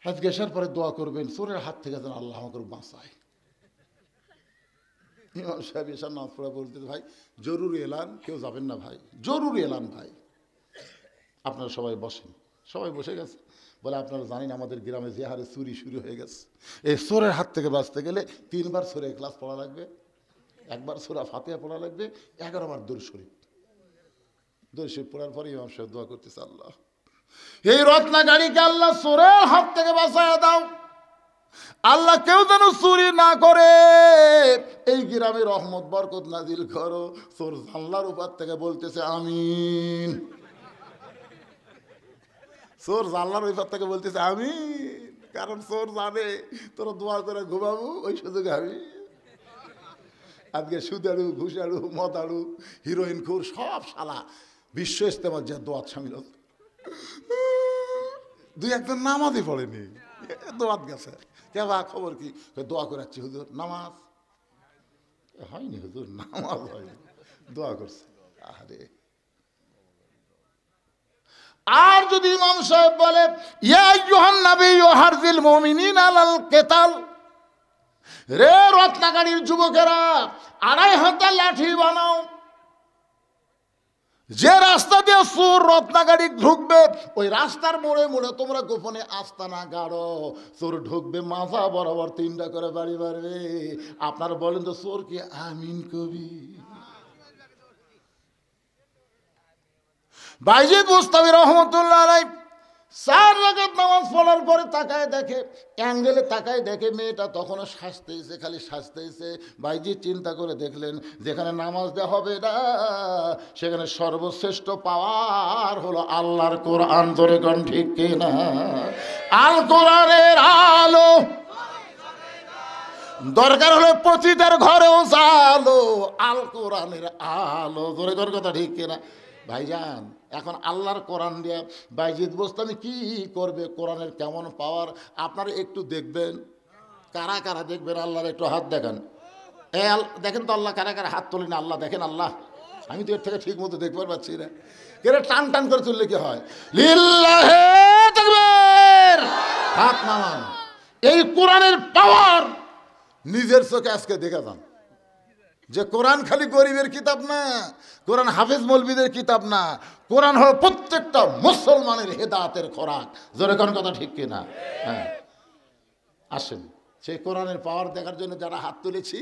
[SPEAKER 2] আজকে আসার পরে দোয়া করবেন চোরের হাত থেকে যেন আল্লাহ আমাকে বাঁচায়। ইমাম সাহেব এসার নামাজ পড়া বলতে, ভাই জরুরি এলান, কেউ যাবেন না ভাই, জরুরি এলান ভাই, আপনারা সবাই বসেন। সবাই বসে গেছে। বলে আপনারা জানেন আমাদের গ্রামে যে হারে চুরি শুরু হয়ে গেছে, এই চোরের হাত থেকে বাঁচতে গেলে 3 বার সূরা ইখলাস পড়া লাগবে, 1 বার সূরা ফাতিহা পড়া লাগবে, 11 বার দরুদ শরীফ। দরুদ শরীফ পড়ার পরে ইমাম সাহেব দোয়া করতেছে, আল্লাহ এই রত্নাগাড়িকে আল্লাহ চোরের হাত থেকে বাঁচায়া দাও, আল্লাহ কেউ যেন চুরি না করে, এই গ্রামে রহমত বরকত নাজিল করো। চোর জানলার উপর থেকে বলতেছে আমিন, চোর জানলার উপর থেকে বলতেছে আমিন, কারণ চোর জানে তোরা দোয়া করে ঘুমাবো, ওই সুযোগে আমি আজকে সুদারু ঘুষারু মদারু হিরোইন খুর সব শালা বিশ্ব ইস্তেমার যে দোয়াত সামিল হতো, 2-1 নামাজই পড়েনি, দোয়াত গেছে। কেবা খবর কি? দোয়া করাচ্ছি হুজুর, নামাজ হয়নি হুজুর, নামাজ হয়নি, দোয়া করছে। আরে আর যদি ইমাম সাহেব বলে ইয়া আইয়ুহান নবী হারজিল মুমিনিন আলাল কিতাল, রে রত্নাগাড়ির যুবকেরা 2.5 হাতে লাঠি বানাও, যে রাস্তা দিয়ে চোর রত্নাগাড়ি ঢুকবে ওই রাস্তার মোড়ে মোড়ে তোমরা গোপনে আস্তানা গাড়ো, চোর ঢুকবে মাথা বরাবর 3টা করে বাড়ি মারবে। আপনারা বলেন তো চোর কি আমিন কবি? বাইজিদ বুস্তামি রহমতুল্লাহ আলাইহি 4 রাকাত নামাজ পড়ার পরে তাকায় দেখে, অ্যাঙ্গেলে তাকায় দেখে মেয়েটা তখনও সাজতেছে, খালি সাজতেছে। বাইজিদ চিন্তা করে দেখলেন যেখানে নামাজ দেওয়া হবে না সেখানে সর্বশ্রেষ্ঠ পাওয়ার হলো আল্লাহর কোরআন। ধরে কোন ঠিক কিনা? আল কোরআনের আলো দরকার হলে পতিতার ঘরেও জালো, আল কোরআনের আলো। জোরে করে কথা ঠিক কিনা ভাইজান? এখন আল্লাহর কোরআন দিয়ে বাইজিদ বোস্তামি কি করবে, কোরআনের কেমন পাওয়ার আপনারা একটু দেখবেন। কারা কারা দেখবেন আল্লাহর একটু হাত দেখান। দেখেন তো আল্লাহ কারা কারা হাত তোলেন? আল্লাহ দেখেন, আল্লাহ আমি তো এর থেকে ঠিক মতো দেখতে পাচ্ছি না। কেরে টান টান করে তুললে কি হয়? লিল্লাহে তাকবীর, হাত নামান। এই কোরআনের পাওয়ার নিজের চোখে আজকে দেখে যান যে কোরআন খালি গরিবের কিতাব না, কোরআন হাফেজ মৌলবীদের কিতাব না, কোরআন হলো প্রত্যেকটা মুসলমানের হেদায়েতের খোরাক। জোরে কোন কথা ঠিক কিনা? হ্যাঁ, আসেন সেই কোরআনের পাওয়ার দেখার জন্য যারা হাত তুলেছি।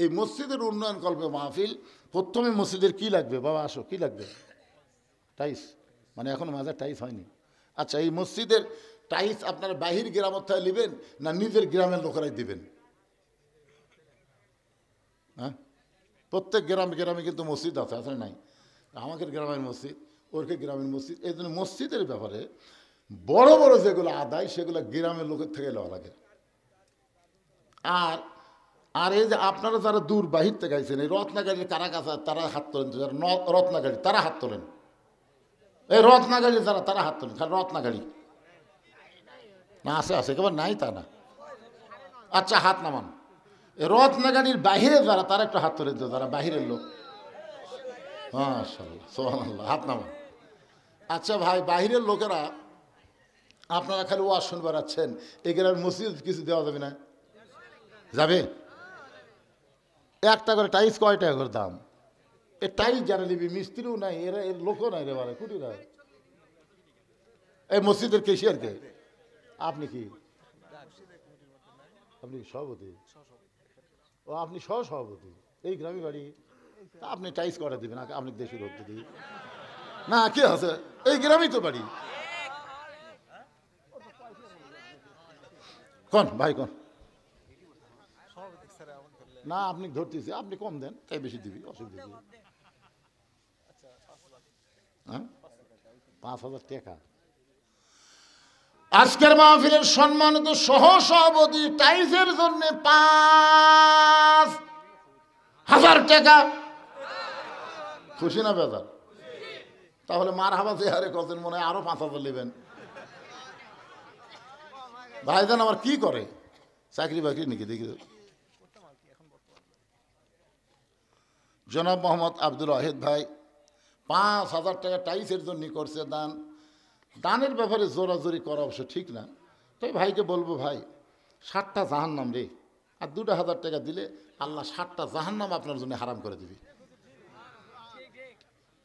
[SPEAKER 2] এই মসজিদের উন্নয়ন কল্পে মাহফিল। প্রথমে মসজিদের কি লাগবে বাবা? আসো, কি লাগবে? টাইস, মানে এখনো মাঝে টাইস হয়নি। আচ্ছা, এই মসজিদের টাইস আপনারা বাহির গ্রামের থেকে নেবেন না নিজের গ্রামের লোকেরাই দিবেন? হ্যাঁ, প্রত্যেক গ্রামে গ্রামে কিন্তু মসজিদ আছে, আসলে নাই? আমাদের গ্রামের মসজিদ, ওরকে গ্রামের মসজিদ। এই জন্য মসজিদের ব্যাপারে বড় বড় যেগুলো আদায় সেগুলো গ্রামের লোকের থেকে লওয়া লাগে। আর আর এই যে আপনারা যারা দূর বাহির থেকে আইছেন, এই রত্নাগাড়ির কারা কাছে তারা হাত তোলেন। যারা রত্নাগাড়ি তারা হাত তোলেন। এই রত্নাগাড়ি যারা তারা হাত তোলেন। খালি রত্নাগাড়ি না, আছে আছে, একেবারে নাই তা না। আচ্ছা, হাত নামান। রত্নাগাড়ির বাহিরে যারা তারা একটু হাত তোলেন তো, যারা বাহিরের লোক। মাশাআল্লাহ, সুবহানাল্লাহ, হাত নামান। আচ্ছা ভাই, বাহিরের লোকেরা আপনারা খালি ওয়াজ শুনবার আছেন, এই গ্রামের মসজিদ কিছু দেওয়া যাবে না? যাবে। একটা করে টাইস কয় টাকা করে দাম? এ টাইস যারা নিবি মিস্ত্রিও নাই, এরা এর লোকও নাই রে বারে, কুটিরা। এই মসজিদের কেশিয়ারকে আপনি কি? আপনি সভাপতি? ও, আপনি সহসভাপতি এই গ্রামে বাড়ি? আপনি টাইস করে দিবেন, আপনি দেশের হতে দিই না, কি আছে? এই গ্রামেই তো বাড়ি। কোন ভাই কোন? না, আপনি ধরতেছি, আপনি কম দেন তাই বেশি দিবি, অসুবিধা কি? হ্যাঁ, 5,000 টাকা। আজকের মাহফিলের সম্মানিত সহসভাপতি টাইসের জন্য 5,000 টাকা। খুশি না বেজার? তাহলে মার হাবা যে হারে কত মনে হয় আরো 5,000 নেবেন। ভাইজান আমার কি করে? চাকরি বাকরি নাকি? দেখি জনাব মোহাম্মদ আব্দুল ওয়াহিদ ভাই 5,000 টাকা টাইসের জন্য করছে দান। দানের ব্যাপারে জোরাজোরি করা অবশ্য ঠিক না। তাই ভাইকে বলবো, ভাই 7টা জাহান্নাম রে, আর 2,000 টাকা দিলে আল্লাহ 7টা জাহান্নাম আপনার জন্য হারাম করে দিবি।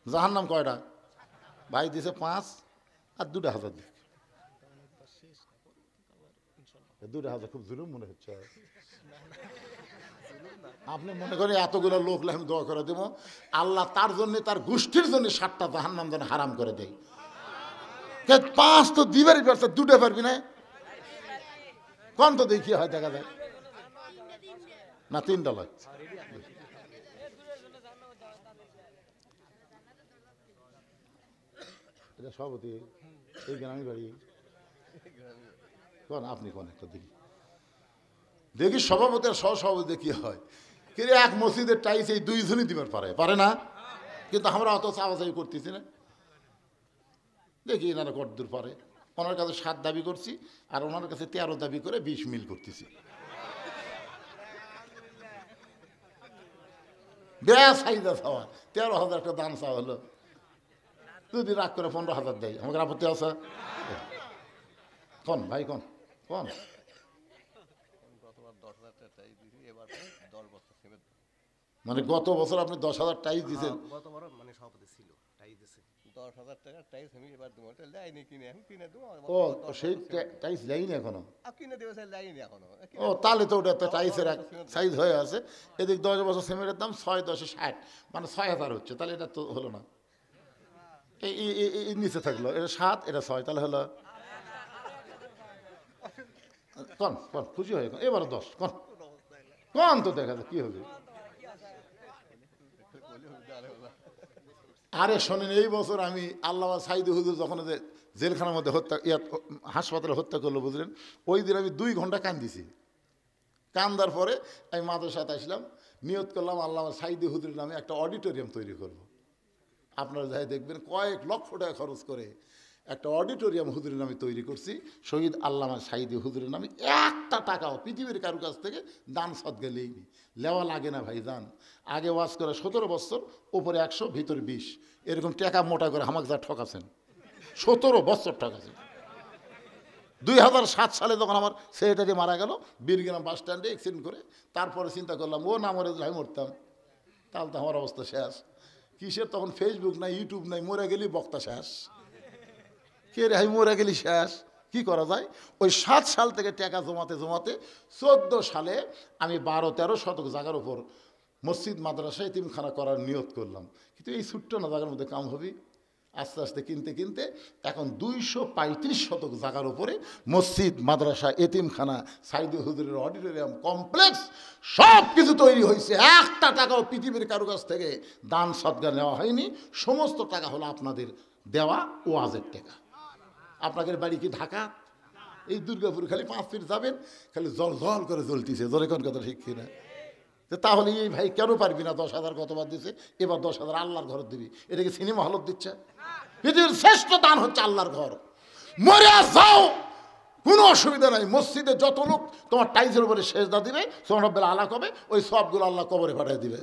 [SPEAKER 2] জাহান্নাম কয়টা? ভাই দিছে 5 আর 2,000 দিবে। 2,000 খুব জুলুম মনে হচ্ছে। আপনি মনে করেন এতগুলো লোক আমি দোয়া করে দেবো, আল্লাহ তার জন্য তার গোষ্ঠীর জন্য 7টা জাহান্নাম যেন হারাম করে দেয়। 5 তো দিবারই পারছে, 2টা পারবি না? কোন তো দেখি হয়, দেখা যায় না। 3টা লাগছে। এটা সভাপতি এই গ্রামে বাড়ি? কোন আপনি কোন একটা দেখি দেখি সভাপতি আর সহসভাপতি কি হয়? কিন্তু এক মসজিদের টাইস এই 2 জনই দিবার পারে না, কিন্তু আমরা অত চাওয়াচাই করতেছি না। দেখি এনারা কতদূর পারে। ওনার কাছে 7 দাবি করছি, আর ওনার কাছে 13 দাবি করে 20 মিল করতেছি। ব্যাস চাহিদা চাওয়া 13,000 একটা দাম চাওয়া হলো। যদি রাগ করে 15,000 দেয়, আমাকে আপত্তি আছে? কোন ভাই কোন কোন? মানে গত বছর আপনি 10,000 টাইস দিয়েছেন? ও, সেই টাইস দেয়নি এখনো? ও, তাহলে তো ওটা টাইসের এক সাইজ হয়ে আছে। এদিক 10 বছর সিমেন্টের দাম 6 10 60, মানে 6,000 হচ্ছে। তাহলে এটা তো হলো না। এই নিচে থাকলো, এটা 7, এটা 6, তাহলে হলো কোন কোন? খুশি হয়ে এবারে 10 কোন কোন তো দেখা যায় কি হবে। আরে শোনেন, এই বছর আমি আল্লামা সাইদি হুজুর যখন জেলখানার মধ্যে হাসপাতালে হত্যা করলো, বুঝলেন, ওই দিন আমি 2 ঘন্টা কান্দিছি। কান্দার পরে আমি মাদ্রাসাতে আসলাম, নিয়ত করলাম আল্লামা সাইদি হুজুরের নামে একটা অডিটোরিয়াম তৈরি করব। আপনারা যাই দেখবেন কয়েক লক্ষ টাকা খরচ করে একটা অডিটোরিয়াম হুজুরের নামে তৈরি করছি, শহীদ আল্লামা সাইদি হুজুরের নামে। একটা টাকাও পৃথিবীর কারো কাছ থেকে দান সদকা লেইনি, লেওয়া লাগে না ভাই দান। আগে ওয়াজ করে 17 বছর, ওপরে 100, ভিতরে 20, এরকম টাকা মোটা করে আমাকে যা ঠকাছেন, 17 বছর ঠকাছেন। 2007 সালে যখন আমার সেক্রেটারি মারা গেল বীরগ্রাম বাস স্ট্যান্ডে অ্যাক্সিডেন্ট করে, তারপরে চিন্তা করলাম ও না মরে আমি মরতাম, তাহলে তো আমার অবস্থা শেষ। কিসের তখন ফেসবুক নাই, ইউটিউব নাই, মরে গেলি বক্তা শেষ। কে রে আমি মরে গেলি শেষ, কি করা যায়? ওই 7 সাল থেকে টাকা জমাতে জমাতে 14 সালে আমি 12-13 শতক জায়গার উপর মসজিদ মাদ্রাসা এতিমখানা করার নিয়ত করলাম। কিন্তু এই ছোট্ট না জায়গার মধ্যে কাম হবে? আস্তে আস্তে কিনতে কিনতে এখন 235 শতক জায়গার উপরে মসজিদ মাদ্রাসা এতিমখানা সাইদি হুজুরের অডিটোরিয়াম কমপ্লেক্স সব কিছু তৈরি হয়েছে। একটা টাকাও পৃথিবীর কারো কাছ থেকে দান সদকা নেওয়া হয়নি, সমস্ত টাকা হলো আপনাদের দেওয়া ওয়াজের টাকা। আপনাদের বাড়ি কি ঢাকা? এই দুর্গাপুর খালি 5 ফিট যাবেন, খালি জল জল করে জ্বলতিছে, জোরে কোন কথা ঠিক কিনা? তাহলে এই ভাই কেন পারবি না? 10,000 কতবার দিছে, এবার 10,000 আল্লাহর ঘর দিবি। এটাকে সিনেমা হলত দিচ্ছে? পৃথিবীর শ্রেষ্ঠ দান হচ্ছে আল্লাহর ঘর। মরে যাও কোনো অসুবিধা নাই, মসজিদে যত লোক তোমার টাইজের উপরে সেজদা দিবে, সোমরব্বেল আলা কবে, ওই সবগুলো আল্লাহ কবরে পাঠিয়ে দিবে।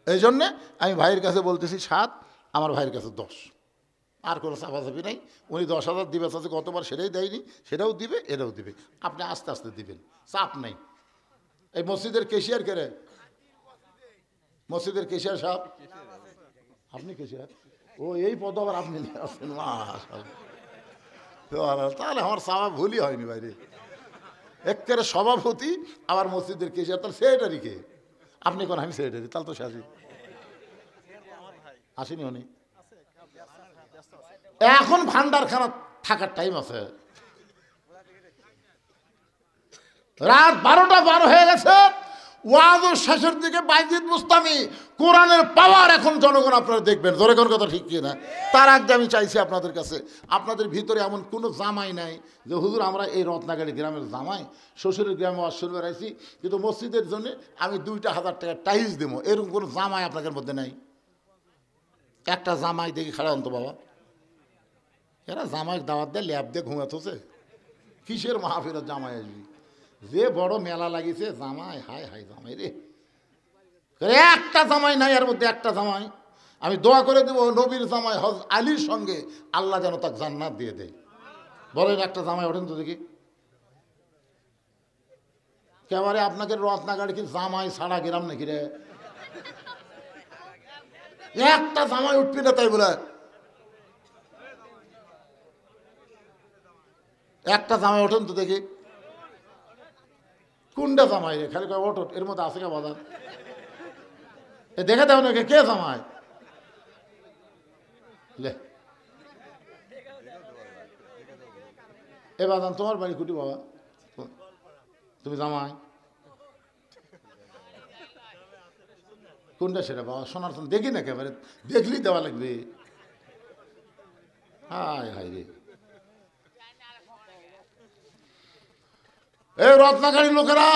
[SPEAKER 2] এই জন্যে আমি ভাইয়ের কাছে বলতেছি 7, আমার ভাইয়ের কাছে 10, আর কোনো চাপাচাপি নাই। উনি 10,000 দিবে, আছে কতবার সেটাই দেয়নি, সেটাও দিবে, এটাও দিবে। আপনি আস্তে আস্তে দিবেন, চাপ নেই। এই মসজিদের কেশিয়ার কে রে? মসজিদের কেশিয়ার সাহেব? আপনি কেশিয়ার? ও এই পদ আবার আপনি নিয়ে আসছেন? তাহলে আমার চাওয়া ভুলই হয়নি বাইরে। একেবারে সভাপতি আবার মসজিদের কেশিয়ার, তাহলে সেক্রেটারি কে? আপনি কোন? আমি সেক্রেটারি, তাহলে তো সাজি আসেনি উনি। এখন ভান্ডারখানা থাকার টাইম আছে। রাত 12টা পার হয়ে গেছে, ওয়াজের শেষের দিকে বাইজিদ বুস্তামি কোরআনের পাওয়ার এখন জনগণ আপনারা দেখবেন, জোরে কোন কথা ঠিক কি না? তার আগে আমি চাইছি আপনাদের কাছে, আপনাদের ভিতরে এমন কোনো জামাই নাই যে হুজুর আমরা এই রত্নাগাড়ি গ্রামের জামাই, শ্বশুরের গ্রামে ওয়াজ শুনবে রাইছি, কিন্তু মসজিদের জন্য আমি 2,000 টাকা টাইলস দেবো, এরকম কোনো জামাই আপনাদের মধ্যে নাই? একটা জামাই দেখি খাড়া অন্ত বাবা, এরা জামাই দাওয়াত দেয় ল্যাব দিয়ে ঘুমাতেছে, কিসের মাহফিলের জামাই আসবি? যে বড় মেলা লাগিয়েছে জামাই, হায় হায় জামাই রে, একটা জামাই নাই এর মধ্যে, একটা জামাই। আমি দোয়া করে দেবো নবীর জামাই হযরত আলীর সঙ্গে আল্লাহ যেন তাকে জান্নাত দিয়ে দেয়। বলেন একটা জামাই ওঠেন তো দেখি। কেবারে আপনাকে রত্নাগাড়ি কি জামাই ছাড়া গেলাম নাকি রে? একটা জামাই উঠবি না তাই বলে? একটা জামাই ওঠেন তো দেখি। কোনটা জামাই রে? খালি কয় ওঠ, এর মধ্যে আছে কে বাজার? এ দেখে দেও নাকি কে জামাই? লে এ বাজান তোমার বাড়ি কুটি বাবা, তুমি জামাই কোনটা সেটা বাবা? শোনার তো দেখি না, একেবারে দেখলেই দেওয়া লাগবে। হায় হায় রে, এই রত্নাগাড়ির লোকেরা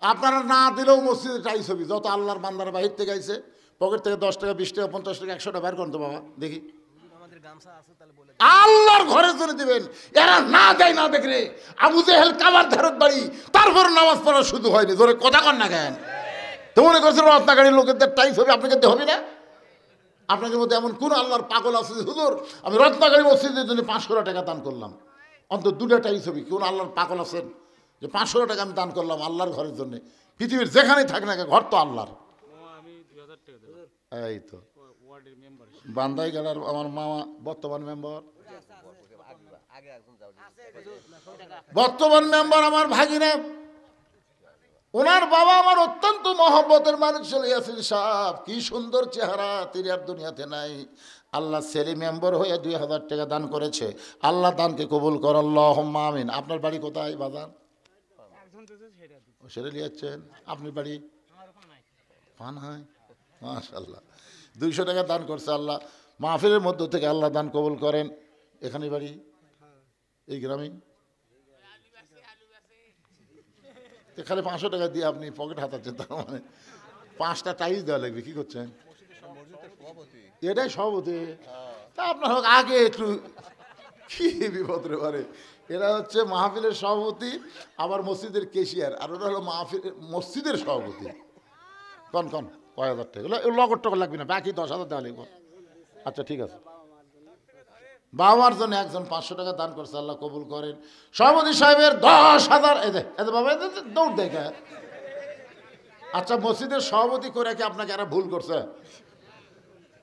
[SPEAKER 2] আপনারা না দিলেও মসজিদে চাই ছবি, যত আল্লাহর বান্দার বাহির থেকে আইছে, পকেট থেকে 10 টাকা 20 টাকা 50 টাকা 100 টাকা বের করতো বাবা দেখি, আল্লাহর ঘরের জন্য দিবেন। এরা না দেয় না দেখরে আবু জেহেল কাবার ধারত বাড়ি, তারপর নামাজ পড়া শুধু হয়নি, জোরে কথা কন না কেন? তো মনে করছেন রত্নাগাড়ির লোকেদের টাই ছবি আপনাকে দিতে হবে না? আপনাদের মধ্যে এমন কোন আল্লাহর পাগল আছে হুজুর আমি রত্নাগাড়ি মসজিদের জন্য 500 টাকা দান করলাম, অন্তত 2টাই ছবি? কোন আল্লাহর পাগল আছেন যে 500 টাকা আমি দান করলাম আল্লাহর ঘরের জন্য? পৃথিবীর যেখানেই থাক না ঘর তো আল্লাহর। এই তো বান্দাই গেলার আমার মামা বর্তমান মেম্বার, আমার ভাগিনা, ওনার বাবা আমার অত্যন্ত মহব্বতের মানুষ ছিল ইয়াসির সাহেব, কি সুন্দর চেহারা, তিনি আর দুনিয়াতে নাই। আল্লাহ ছেলে মেম্বার হয়ে 2,000 টাকা দান করেছে, আল্লাহ দানকে কবুল কর, আল্লাহুম্মা আমিন। আপনার বাড়ি কোথায় বাজার? সেটা লিয়াচ্ছেন, আপনার বাড়ি পানায়? মাশাআল্লাহ, 200 টাকা দান করছে, আল্লাহ মাহফিলের মধ্য থেকে আল্লাহ দান কবুল করেন। এখানে বাড়ি এই গ্রামে? তো খালি 500 টাকা দিয়ে আপনি পকেট হাতাচ্ছেন, তার মানে 5টা টাইস দেওয়া লাগবে। কি করছেন? এটাই সভাপতি। তা আপনার হোক আগে একটু কি বিপদ রে পারে। এরা হচ্ছে মাহফিলের সভাপতি, আবার মসজিদের কেশিয়ার, আর ওরা হলো মসজিদের সভাপতি। কন কন কয় হাজার টাকা লগর টাকা লাগবে না, বাকি 10,000 দেওয়া লাগবে। আচ্ছা ঠিক আছে। বাবার জন্য একজন 500 টাকা দান করছে, আল্লাহ কবুল করেন। সভাপতি সাহেবের 10,000। বাবা দৌড় দেখে। আচ্ছা মসজিদের সভাপতি করে কি আপনাকে এরা ভুল করছে?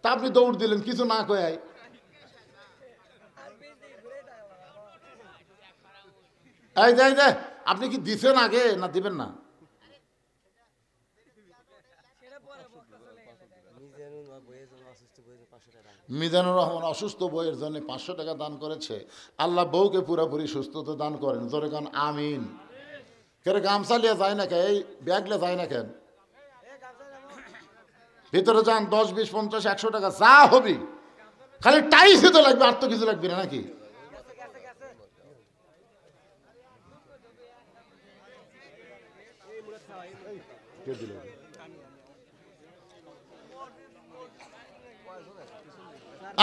[SPEAKER 2] তা আপনি দৌড় দিলেন কিছু না কয়াই। এই যে আপনি কি দিছেন আগে না দিবেন না? মিজানুর রহমান অসুস্থ বইয়ের জন্য 500 টাকা দান করেছে। আল্লাহ বউকে পুরোপুরি সুস্থতা দান করেন। জোরে কান আমিন। কেন গামছা লিয়ে যায় না কেন? এই ব্যাগ লিয়ে যায় না কেন? ভিতরে যান, 10, 20, 50, 100 টাকা যা হবি, খালি টাইসে তো লাগবে, আর তো কিছু লাগবে না নাকি?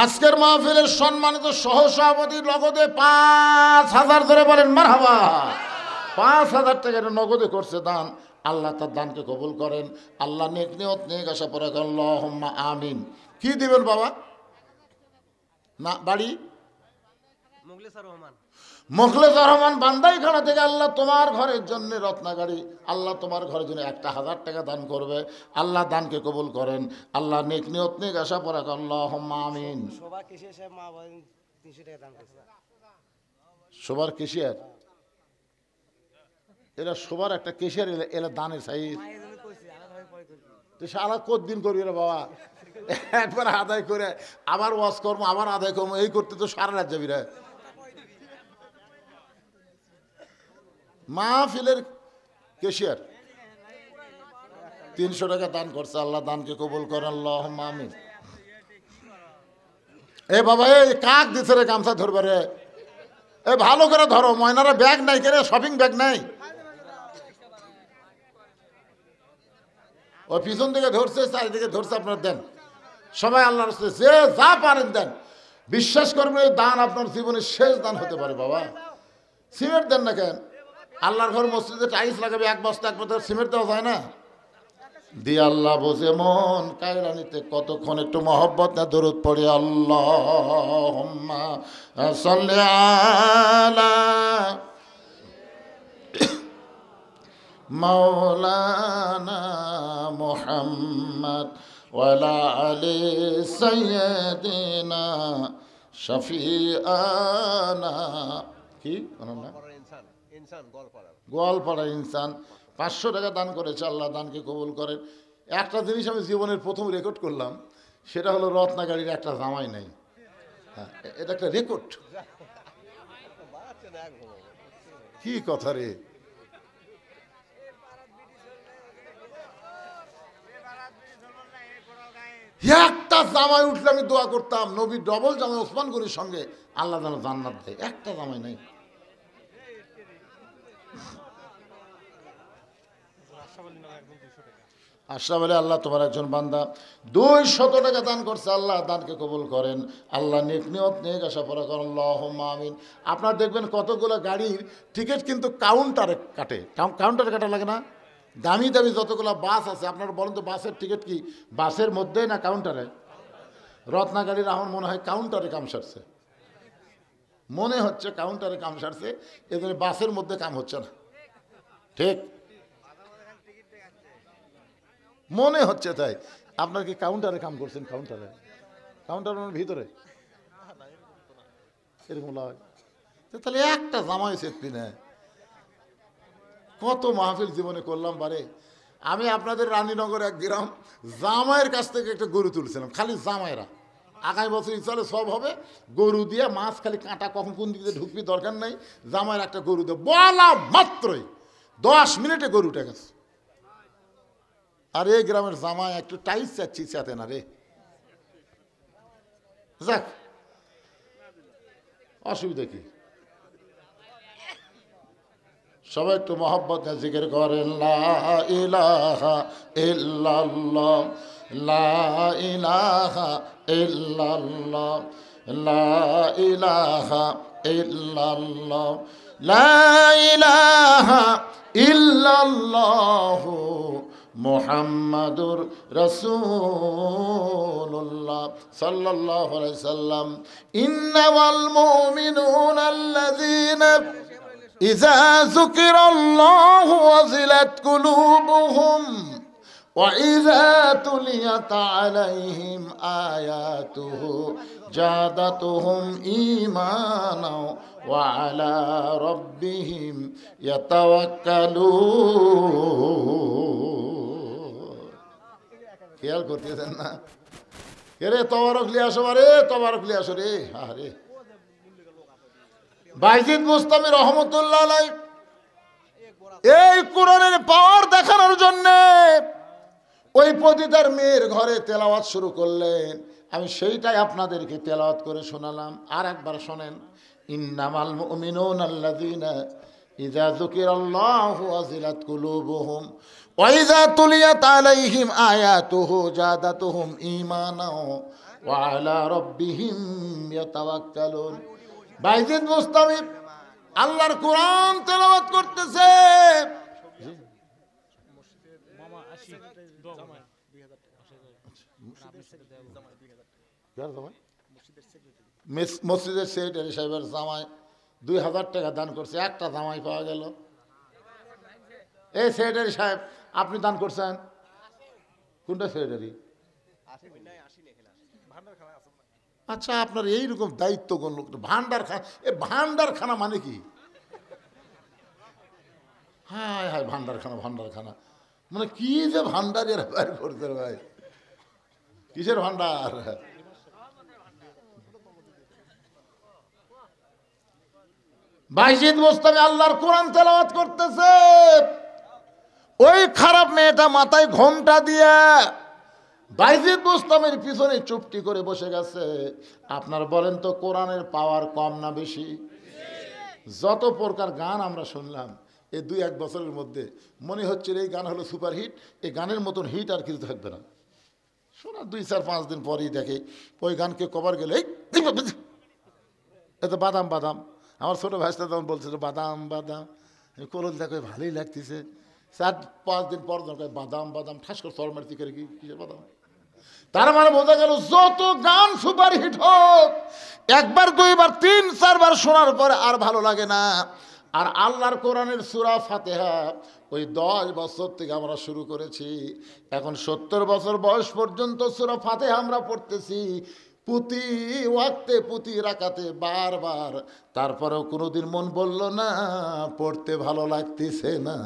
[SPEAKER 2] আজকের মাহফিলের সম্মানিত সহসভাপতি নগদে 5,000 ধরে বলেন মারহাবা। 5,000 টাকা নগদে করছে দান। আল্লাহ তার দানকে কবুল করেন। আল্লাহ নেক নিয়ত নেক আশা পরে আল্লাহুম্মা আমিন। কি দিবেন বাবা? না বাড়ি মুখলেসুর রহমান বান্দাইখানা থেকে আল্লাহ তোমার ঘরের জন্য রত্নাগাড়ি, আল্লাহ তোমার ঘরের জন্য 1,000 টাকা দান করবে। আল্লাহ দানকে কবুল করেন। আল্লাহ নেক নিয়ত নেক আশা পরে আল্লাহুম্মা আমিন। সবার কেশিয়ার, এরা সবার একটা কেশিয়ার, এরা দানের সাইজ। সারা কতদিন করবি রে বাবা? একবার আদায় করে আবার ওয়াজ করবো, আবার আদায় করবো, এই করতে তো সারা রাত যাবি রে। মাহফিলের কেশিয়ার 300 টাকা দান করছে। আল্লাহ দানকে কবুল করেন আল্লাহুম্মা আমিন। এ বাবা এই কাক দিছে রে গামছা ধরবে রে? এ ভালো করে ধরো, ময়নারা ব্যাগ নাই কেন? শপিং ব্যাগ নাই? ও পিছন দিকে ধরছে, চারিদিকে ধরছে, আপনার দেন সবাই আল্লাহর রাস্তায় যে যা পারেন দেন। বিশ্বাস করবেন এই দান আপনার জীবনের শেষ দান হতে পারে বাবা। সিমেন্ট দেন না কেন? আল্লাহর ঘর মসজিদে টাইলস লাগাবে, 1 বস্তা 1 বস্তা সিমেন্ট দেওয়া যায় না? দিয়ে আল্লাহ বোঝে মন কায়রানিতে কতক্ষণ একটু মহব্বত না দরুদ পড়ে আল্লাহুম্মা সাল্লি আলা মাওলানা মুহাম্মদ ওয়ালা আলি সাইয়্যিদিনা শফিআনা। কি গোয়ালপাড়া ইনসান 500 টাকা দান করেছে। আল্লাহ দানকে কবুল করেন। একটা জিনিস আমি জীবনের প্রথম রেকর্ড করলাম, সেটা হলো রত্নাগাড়ির একটা জামাই নাই। হ্যাঁ, এটা একটা রেকর্ড। কি কথা রে? একটা জামাই উঠলে আমি দোয়া করতাম নবী ডবল জামাই ওসমান গনির সঙ্গে আল্লাহ যেন জান্নাত দেয়। একটা জামাই নাই। আশরাফ আলী আল্লাহ তোমার একজন বান্দা 200 টাকা দান করছে। আল্লাহ দানকে কবুল করেন। আল্লাহ নেক নিয়ত নেক আশা পরা করেন আল্লাহুম্মা আমিন। আপনার দেখবেন কতগুলো গাড়ির টিকিট কিন্তু কাউন্টারে কাটে। কাউন্টারে কাটা লাগে না? দামি দামি যতগুলো বাস আছে, আপনারা বলেন তো বাসের টিকিট কি বাসের মধ্যে না কাউন্টারে? রত্নাগাড়ির আমার মনে হয় কাউন্টারে কাম সারছে, মনে হচ্ছে কাউন্টারে কাম সারছে, এদের বাসের মধ্যে কাম হচ্ছে না। ঠিক মনে হচ্ছে তাই। আপনার কি কাউন্টারে কাম করছেন? কাউন্টারের ভিতরে এরকম লাগে। তাহলে একটা জামাই চেপি না। কত মাহফিল জীবনে করলাম বারে। আমি আপনাদের রানীনগর এক গ্রাম জামাইয়ের কাছ থেকে একটা গরু তুলছিলাম, খালি জামাইরা। আগামী বছর ইনশাআল্লাহ সব হবে। গরু দিয়ে মাছ খালি কাঁটা কখন কোন দিকে ঢুকবি দরকার নাই, জামাইয়ের একটা গরু দিয়ে বলা মাত্রই 10 মিনিটে গরুটা গেছে। আর এই গ্রামের জামাই একটু টাইস চাচ্ছি চাতে না রে। যাক অসুবিধা কি? সবাই একটু মহব্বতে জিকির করেন লা ইলাহা ইল্লাল্লাহ, লা ইলাহা ইল্লাল্লাহ, লা ইলাহা ইল্লাল্লাহ, লা ইলাহা ইল্লাল্লাহ মুহাম্মাদুর রাসূলুল্লাহ সাল্লাল্লাহু আলাইহি সাল্লাম। ইন্নামাল মুমিনুনা আল্লাযীনা ইযা যুকিরাল্লাহু ওয়াজিলাত কুলুবুহুম ওয়া ইযা তুলিয়াত আলাইহিম আয়াতুহু জাদাতুহুম ঈমানা ওয়া আলা রাব্বিহিম ইয়াতাওয়াক্কালুন। খেয়াল করতেছেন না? রে তবারক লিয়ে আসো, রে তবারক লিয়ে আসো রে। আরে বাইজিদ বুস্তামি রহমতুল্লাহ আলাইহি এই কোরআনের পাওয়ার দেখানোর জন্য ওই পতিতার মেয়ের ঘরে তেলাওয়াত শুরু করলেন। আমি সেইটাই আপনাদেরকে তেলাওয়াত করে শোনালাম। আর একবার শোনেন, ইন্নামাল মুমিনুনা আল্লাযীনা ইযা যুকিরাল্লাহু ওয়াজিলাত কুলুবুহুম ওয়া ইযা তুলিয়াত আলাইহিম আয়াতুহু জাদাতুহুম ঈমানা ওয়া আলা রাব্বিহিম ইয়াতাওয়াক্কালুন। বাইজিদ বুস্তামি আল্লাহর কোরআন তেলাওয়াত করতেছে। মসজিদের সেক্রেটারি সাহেবের জামাই 2000 টাকা দান করছে, একটা জামাই পাওয়া গেল। এই সেক্রেটারি সাহেব আপনি দান করছেন কোনটা সেক্রেটারি? আচ্ছা, আপনার এইরকম দায়িত্ব কোন লোক? ভান্ডারখানা, এ ভান্ডারখানা মানে কি? হায় হায়, ভান্ডারখানা, ভান্ডারখানা মানে কি যে ভান্ডার এর বাইরে করতে ভাই, কিসের ভান্ডার? বাইজিদ বুস্তামি আল্লাহর কোরআন তেলাওয়াত করতেছে। ওই খারাপ মেয়েটা মাথায় ঘোমটা দিয়া বাইজিদ বুস্তামির পিছনে চুপটি করে বসে গেছে। আপনার বলেন তো কোরআনের পাওয়ার কম না বেশি? যত প্রকার গান আমরা শুনলাম এই 2-1 বছরের মধ্যে, মনে হচ্ছে এই গান হলো সুপার হিট। এই গানের মতন হিট আর কিছু থাকবে না। শোনা 2-4-5 দিন পরেই দেখে ওই গানকে কভার গেলে এত বাদাম বাদাম। আমার ছোটো ভাইটা তখন বলছিল বাদাম বাদাম, কোরল দেখো ভালোই লাগতেছে। 4-5 দিন পর দরকার বাদাম বাদাম, ঠাস করে সর মারতি করে কি কিসের বাদাম। তার মানে বোঝা গেল যত গান সুপার হিট হোক, 1বার 2বার 3-4বার শোনার পরে আর ভালো লাগে না। আর আল্লাহর কোরআনের সূরা ফাতিহা ওই 10 বছর থেকে আমরা শুরু করেছি, এখন 70 বছর বয়স পর্যন্ত সূরা ফাতিহা আমরা পড়তেছি প্রতি ওয়াক্তে, প্রতি রাকাতে, বারবার। তারপরেও কোনোদিন মন বলল না পড়তে ভালো লাগতেছে না।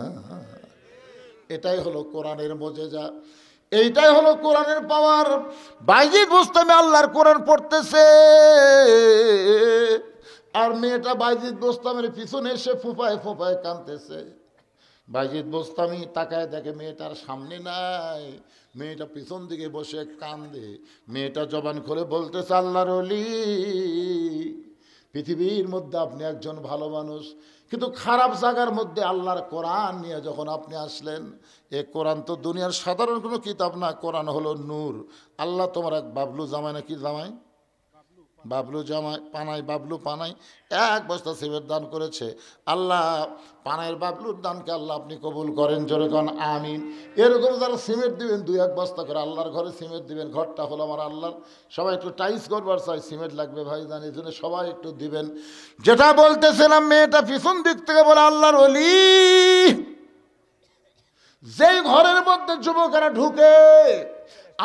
[SPEAKER 2] এটাই হলো কোরআনের মুজিজা, এইটাই হলো কোরআনের পাওয়ার। বাইজিদ বুস্তামি আল্লাহর কোরআন পড়তেছে, আর মেয়েটা বাইজিদ বুস্তামির পিছনে এসে ফুপায় ফুপায় কাঁদতেছে। বাইজিদ বুস্তামি তাকায় দেখে মেয়েটার সামনে নাই, মেয়েটা পিছন দিকে বসে কান্দে। মেয়েটা জবান খুলে বলতেছে, আল্লাহর ওলি, পৃথিবীর মধ্যে আপনি একজন ভালো মানুষ, কিন্তু খারাপ জায়গার মধ্যে আল্লাহর কোরআন নিয়ে যখন আপনি আসলেন, এ কোরআন তো দুনিয়ার সাধারণ কোনো কিতাব না, কোরআন হলো নূর। আল্লাহ তোমার এক বাবলু জামাই, নাকি জামাই বাবলু জামাই পানাই, বাবলু পানাই 1 বস্তা সিমেন্ট দান করেছে। আল্লাহ পানাইয়ের বাবলুর দানকে আল্লাহ আপনি কবুল করেন, জোরে কোন আমিন। এরকম যারা সিমেন্ট দিবেন 2-1 বস্তা করে আল্লাহর ঘরে সিমেন্ট দিবেন, ঘরটা হলো আমার আল্লাহর। সবাই একটু টাইস করবার চাই, সিমেন্ট লাগবে ভাই জানি, এই জন্য সবাই একটু দিবেন। যেটা বলতেছিলাম, মেয়েটা পিছন দিক থেকে বলে, আল্লাহর ওলি, যেই ঘরের মধ্যে যুবকেরা ঢুকে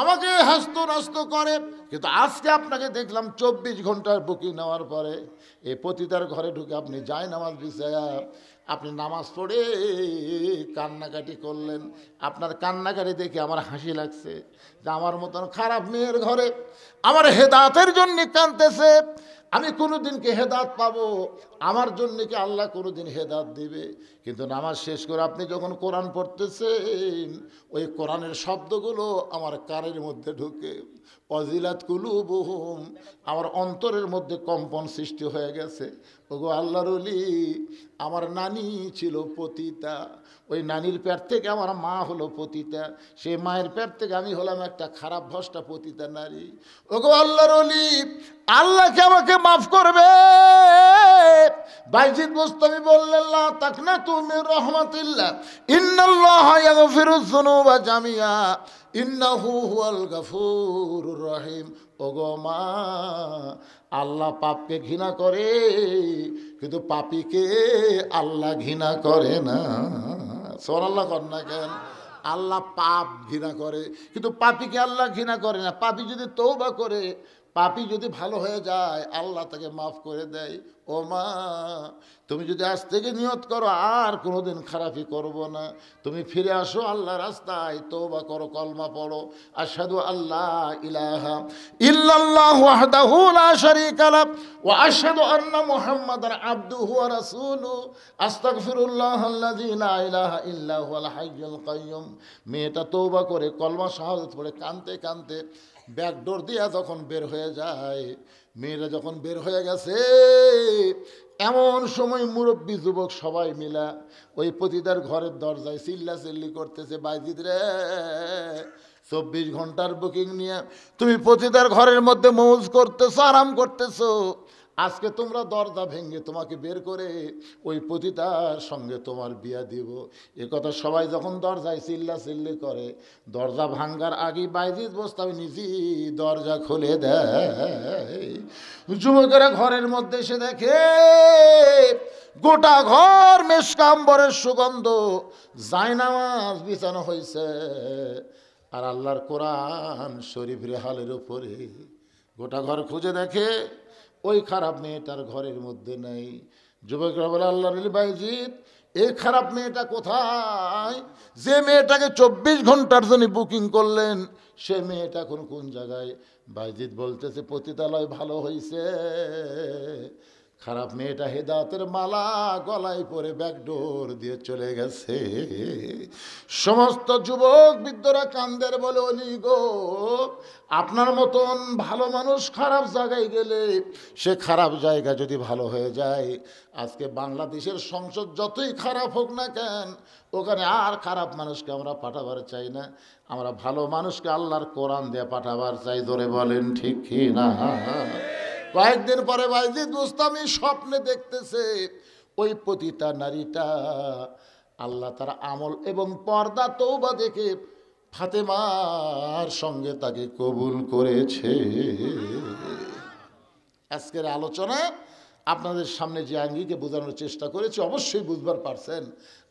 [SPEAKER 2] আমাকে হাসতো নাস্তো করে, কিন্তু আজকে আপনাকে দেখলাম 24 ঘন্টার বুকিং নেওয়ার পরে এই পতিতার ঘরে ঢুকে আপনি যায় নামাজ বিছায়া আপনি নামাজ পড়ে কান্নাকাটি করলেন। আপনার কান্নাকাটি দেখে আমার হাসি লাগছে যে আমার মতন খারাপ মেয়ের ঘরে আমার হেদায়েতের জন্য কাঁদতেছে। আমি কোনোদিন কি হেদায়েত পাবো? আমার জন্য কি আল্লাহ কোনোদিন হেদায়েত দিবে? কিন্তু নামাজ শেষ করে আপনি যখন কোরআন পড়তেছেন, ওই কোরআনের শব্দগুলো আমার কানের মধ্যে ঢুকে ওয়াজিলাত কুলুবুহুম, আমার অন্তরের মধ্যে কম্পন সৃষ্টি হয়ে গেছে। ওগো আল্লাহর ওলি, আমার নানি ছিল পতিতা, ওই নানির পেট থেকে আমার মা হলো পতিতা, সেই মায়ের পেট থেকে আমি হলাম একটা খারাপ ভ্রষ্টা পতিতা নারী। ওগো আল্লাহর ওলি, আল্লাহকে আমাকে মাফ করবে। বাইজিদ বুস্তামি বললেন, লা তাকনাতু মির রাহমাতিল্লাহ, ইন্নাল্লাহা ইয়াগফিরুয যুনুবা জামিআ, ইন্নাহু হুয়াল গাফুরুর রহিম। ওগো মা, আল্লাহ পাপকে ঘৃণা করে, কিন্তু পাপীকে আল্লাহ ঘৃণা করে না। সুবহানাল্লাহ কর না কেন? আল্লাহ পাপ ঘৃণা করে, কিন্তু পাপীকে আল্লাহ ঘৃণা করে না। পাপী যদি তওবা করে, পাপী যদি ভালো হয়ে যায়, আল্লাহ তাকে মাফ করে দেয়। ও মা, তুমি যদি আজ থেকে নিয়ত করো আর কোনোদিন খারাপই করব না, তুমি ফিরে আসো আল্লাহ রাস্তায়, তওবা করো, কলমা পড়ো, আশহাদু আল্লাহ ইলাহা ইল্লাল্লাহু ওয়াহদাহু লা শারীকা লাহু ওয়া আশহাদু আন্না মুহাম্মাদান আবদুহু ওয়া রাসূলুহু, আস্তাগফিরুল্লাহাল্লাযী লা ইলাহা ইল্লা হুয়াল হাইয়ুল কাইয়্যুম। মেয়েটা তওবা করে কলমা শাহাদাত পড়ে কাঁদতে কাঁদতে ব্যাকডোর দিয়া যখন বের হয়ে যায়, মেয়েরা যখন বের হয়ে গেছে, এমন সময় মুরব্বী যুবক সবাই মিলা ওই পতিতার ঘরের দরজায় চিল্লা চিল্লি করতেছে, বাইজিদ রে, 24 ঘন্টার বুকিং নিয়ে তুমি পতিতার ঘরের মধ্যে মৌজ করতেছো, আরাম করতেছো, আজকে তোমরা দরজা ভেঙে তোমাকে বের করে ওই পতিতার সঙ্গে তোমার বিয়া দিব। এ কথা সবাই যখন দরজায় চিল্লা চিল্লি করে, দরজা ভাঙ্গার আগে বাইজিদ বোস্তামি নিজেই দরজা খুলে দেয়। যুবকেরা ঘরের মধ্যে এসে দেখে গোটা ঘর মেশকাম্বরের সুগন্ধ, জায়নামাজ বিছানো হয়েছে, আর আল্লাহর কোরআন শরীফ রেহালের উপরে। গোটা ঘর খুঁজে দেখে ওই খারাপ মেয়েটার ঘরের মধ্যে নেই। যুবকরা বলে, আল্লাহর ওলি বাইজিদ, এই খারাপ মেয়েটা কোথায়? যে মেয়েটাকে 24 ঘন্টার জন্য বুকিং করলেন, সে মেয়েটা এখন কোন জায়গায়? বাইজিদ বলতেছে, পতিতালয় ভালো হয়েছে, খারাপ মেয়েটা হেদায়েতের মালা গলায় পরে ব্যাকডোর দিয়ে চলে গেছে। সমস্ত যুবক বৃদ্ধরা কান্দের, বলে, অলি গো, আপনার মতন ভালো মানুষ খারাপ জায়গায় গেলে সে খারাপ জায়গা যদি ভালো হয়ে যায়, আজকে বাংলাদেশের সংসদ যতই খারাপ হোক না কেন, ওখানে আর খারাপ মানুষকে আমরা পাঠাবার চাই না, আমরা ভালো মানুষকে আল্লাহর কোরআন দিয়ে পাঠাবার চাই। ধরে বলেন ঠিক কি না? কয়েকদিন পরে বাইজিদ বুস্তামি স্বপ্নে দেখতেছে ওই পতিতা নারীটা আল্লাহ তার আমল এবং পর্দা তওবা দেখে ফাতেমার সঙ্গে তাকে কবুল করেছে। আজকের আলোচনা আপনাদের সামনে যে আঙ্গিকে বোঝানোর চেষ্টা করেছি, অবশ্যই বুঝবার পারছেন।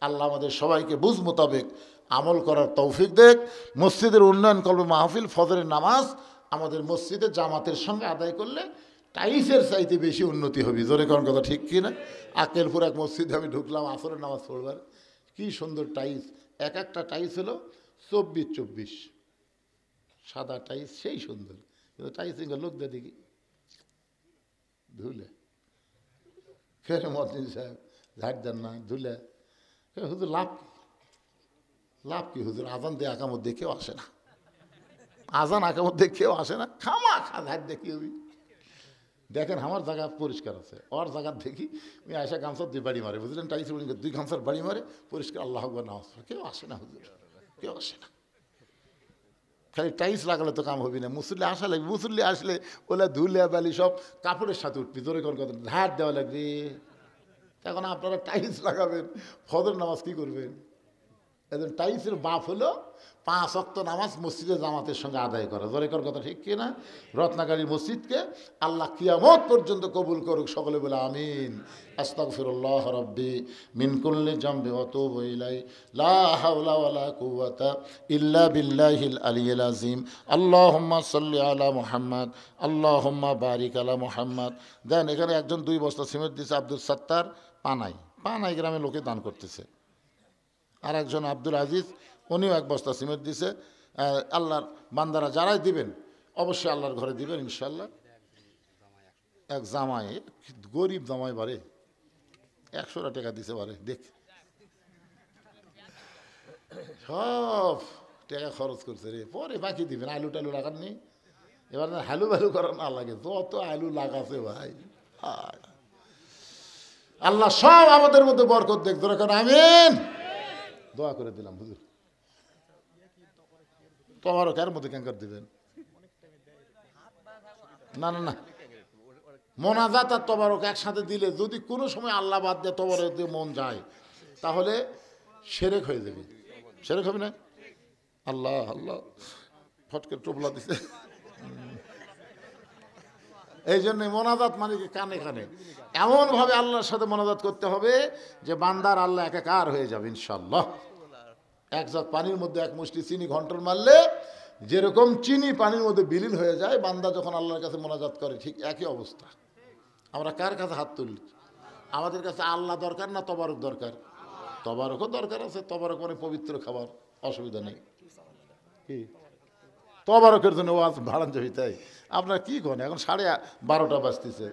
[SPEAKER 2] আল্লাহ আমাদের সবাইকে বুঝ মোতাবেক আমল করার তৌফিক দেখ। মসজিদের উন্নয়ন করবে, মাহফিল ফজরের নামাজ আমাদের মসজিদে জামাতের সঙ্গে আদায় করলে টাইসের চাইতে বেশি উন্নতি হবে। জোরে কোন কথা ঠিক কি না? আকেলপুর এক মসজিদে আমি ঢুকলাম আসরের নামাজ পড়বার, কি সুন্দর টাইস, এক একটা টাইস হলো 24 সাদা টাইস, সেই সুন্দর, কিন্তু টাইস লোক দে দেখি ধুলে, ফেরে মদিন সাহেব ঝাড় দেন না, ধুলে। হুজুর লাভ কি? লাভ কি হুজুর? আজান দিয়ে আকামত দিয়ে কেউ আসে না, আজান আকামত দিয়ে কেউ আসে না, খামা খা ঝাড় দেখি হবি। দেখেন আমার জায়গা পরিষ্কার আছে, ওর জায়গা দেখি আমি আয়সা গামছার 2 বাড়ি মারে, বুঝলেন? টাইস 2 গামছার বাড়ি মারে পরিষ্কার, আল্লাহ আকবার নামাজ পড়ে, কেউ আসে না হুজুর, কেউ আসে না। খালি টাইস লাগালে তো কাম হবে না, মুসল্লি আসা লাগবে, মুসল্লি আসলে ওলা ধুলে বালি সব কাপড়ের সাথে উঠবি, জোরে কোন কথা, ধার দেওয়া লাগবে। এখন আপনারা টাইস লাগাবেন, ফজর নামাজ কি করবেন? একজন টাইসের বাপ হলো 5 ওয়াক্ত নামাজ মসজিদে জামাতের সঙ্গে আদায় করা। জোরে কর কথা ঠিক কিনা? রত্নাগাড়ি মসজিদকে আল্লাহ কিয়ামত পর্যন্ত কবুল করুক, সকলে বলে আমিন। আস্তাগফিরুল্লাহ রাব্বি মিন কুল্লি জামবি ওয়া তুবু ইলাইহি লা হাওলা ওয়ালা কুওয়াতা ইল্লা বিল্লাহিল আলিয়্যিল আযীম। আল্লাহুম্মা সাল্লি আলা মুহাম্মদ, আল্লাহুম্মা বারিক আলা মুহাম্মদ। দেন এখানে একজন 2 বস্তা সিমেন্ট দিয়েছে, আব্দুল সাত্তার, পানাই গ্রামে লোকে দান করতেছে। আর একজন আব্দুল আজিজ, উনিও 1 বস্তা সিমেন্ট দিছে। আল্লাহর বান্দারা যারাই দিবেন অবশ্যই আল্লাহর ঘরে দিবেন ইনশাল্লাহ। এক জামাই, গরিব জামাই বারে 100 টাকা দিছে বারে, দেখ সব টাকা খরচ করছে রে, পরে বাকি দিবেন। আলু টালু লাগাননি, এবার হালু বালু করা না লাগে, যত আলু লাগাছে ভাই। আল্লাহ সব আমাদের মধ্যে বরকত দেখ, ধরে কেন আমিন। দোয়া করে দিলাম হুজুর। তবারক এর মধ্যে ক্যাঙ্কার দিবেন? না না না, মোনাজাত আর তবারক একসাথে দিলে যদি কোনো সময় আল্লাহ বাদ দিয়ে তবারক দিয়ে মন যায় তাহলে সেরেক হয়ে যাবে। সেরেক হবে না? আল্লাহ আল্লাহ ফটকে টোপলা দিছে। এই জন্য মোনাজাত মানে কি কানে কানে এমনভাবে আল্লাহর সাথে মোনাজাত করতে হবে যে বান্দার আল্লাহ একাকার হয়ে যাবে ইনশাল্লাহ। এক জগ পানির মধ্যে এক মুষ্টি চিনি ঘন্টর মারলে যেরকম চিনি পানির মধ্যে বিলীন হয়ে যায়, বান্দা যখন আল্লাহর কাছে মোনাজাত করে ঠিক একই অবস্থা। আমরা কার কাছে হাত তুলি? আমাদের কাছে আল্লাহ দরকার না তবারক দরকার? তবারকও দরকার আছে, তবারক মানে পবিত্র খাবার, অসুবিধা নেই। কি তবারকের জন্য ওয়াজ ভাড়ান যাবি? তাই আপনার কি করেন? এখন 12:30 বাজতেছে।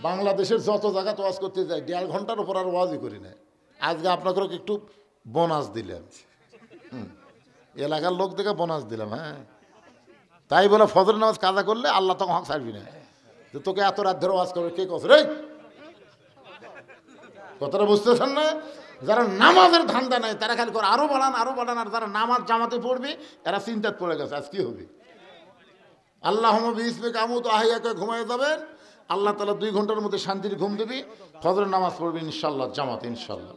[SPEAKER 2] বাংলাদেশের যত জায়গা ওয়াজ করতে যাই 1.5 ঘন্টার উপর আর ওয়াজই করি না। আজকে আপনাকে একটু বোনাস দিলাম, এলাকার লোক দেখে বোনাস দিলাম। হ্যাঁ, তাই বলে ফজর নামাজ কাজা করলে আল্লাহ তখন হক ছাড়বি না যে তোকে এত রাত ধরে ওয়াজ করবে। কে কস রে? কথাটা বুঝতেছেন না? যারা নামাজের ধান্দা নাই তারা খালি করে আরো বাড়ান আরো বাড়ান, আর যারা নামাজ জামাতে পড়বে এরা চিন্তাত পড়ে গেছে আজ কি হবে। আল্লাহ বিসমিকা আমুতু আহিয়াকে ঘুমায় যাবেন, আল্লাহ তাআলা 2 ঘন্টার মধ্যে শান্তির ঘুম দেবে, ফজরের নামাজ পড়বে ইনশাআল্লাহ জামাতে ইনশাআল্লাহ।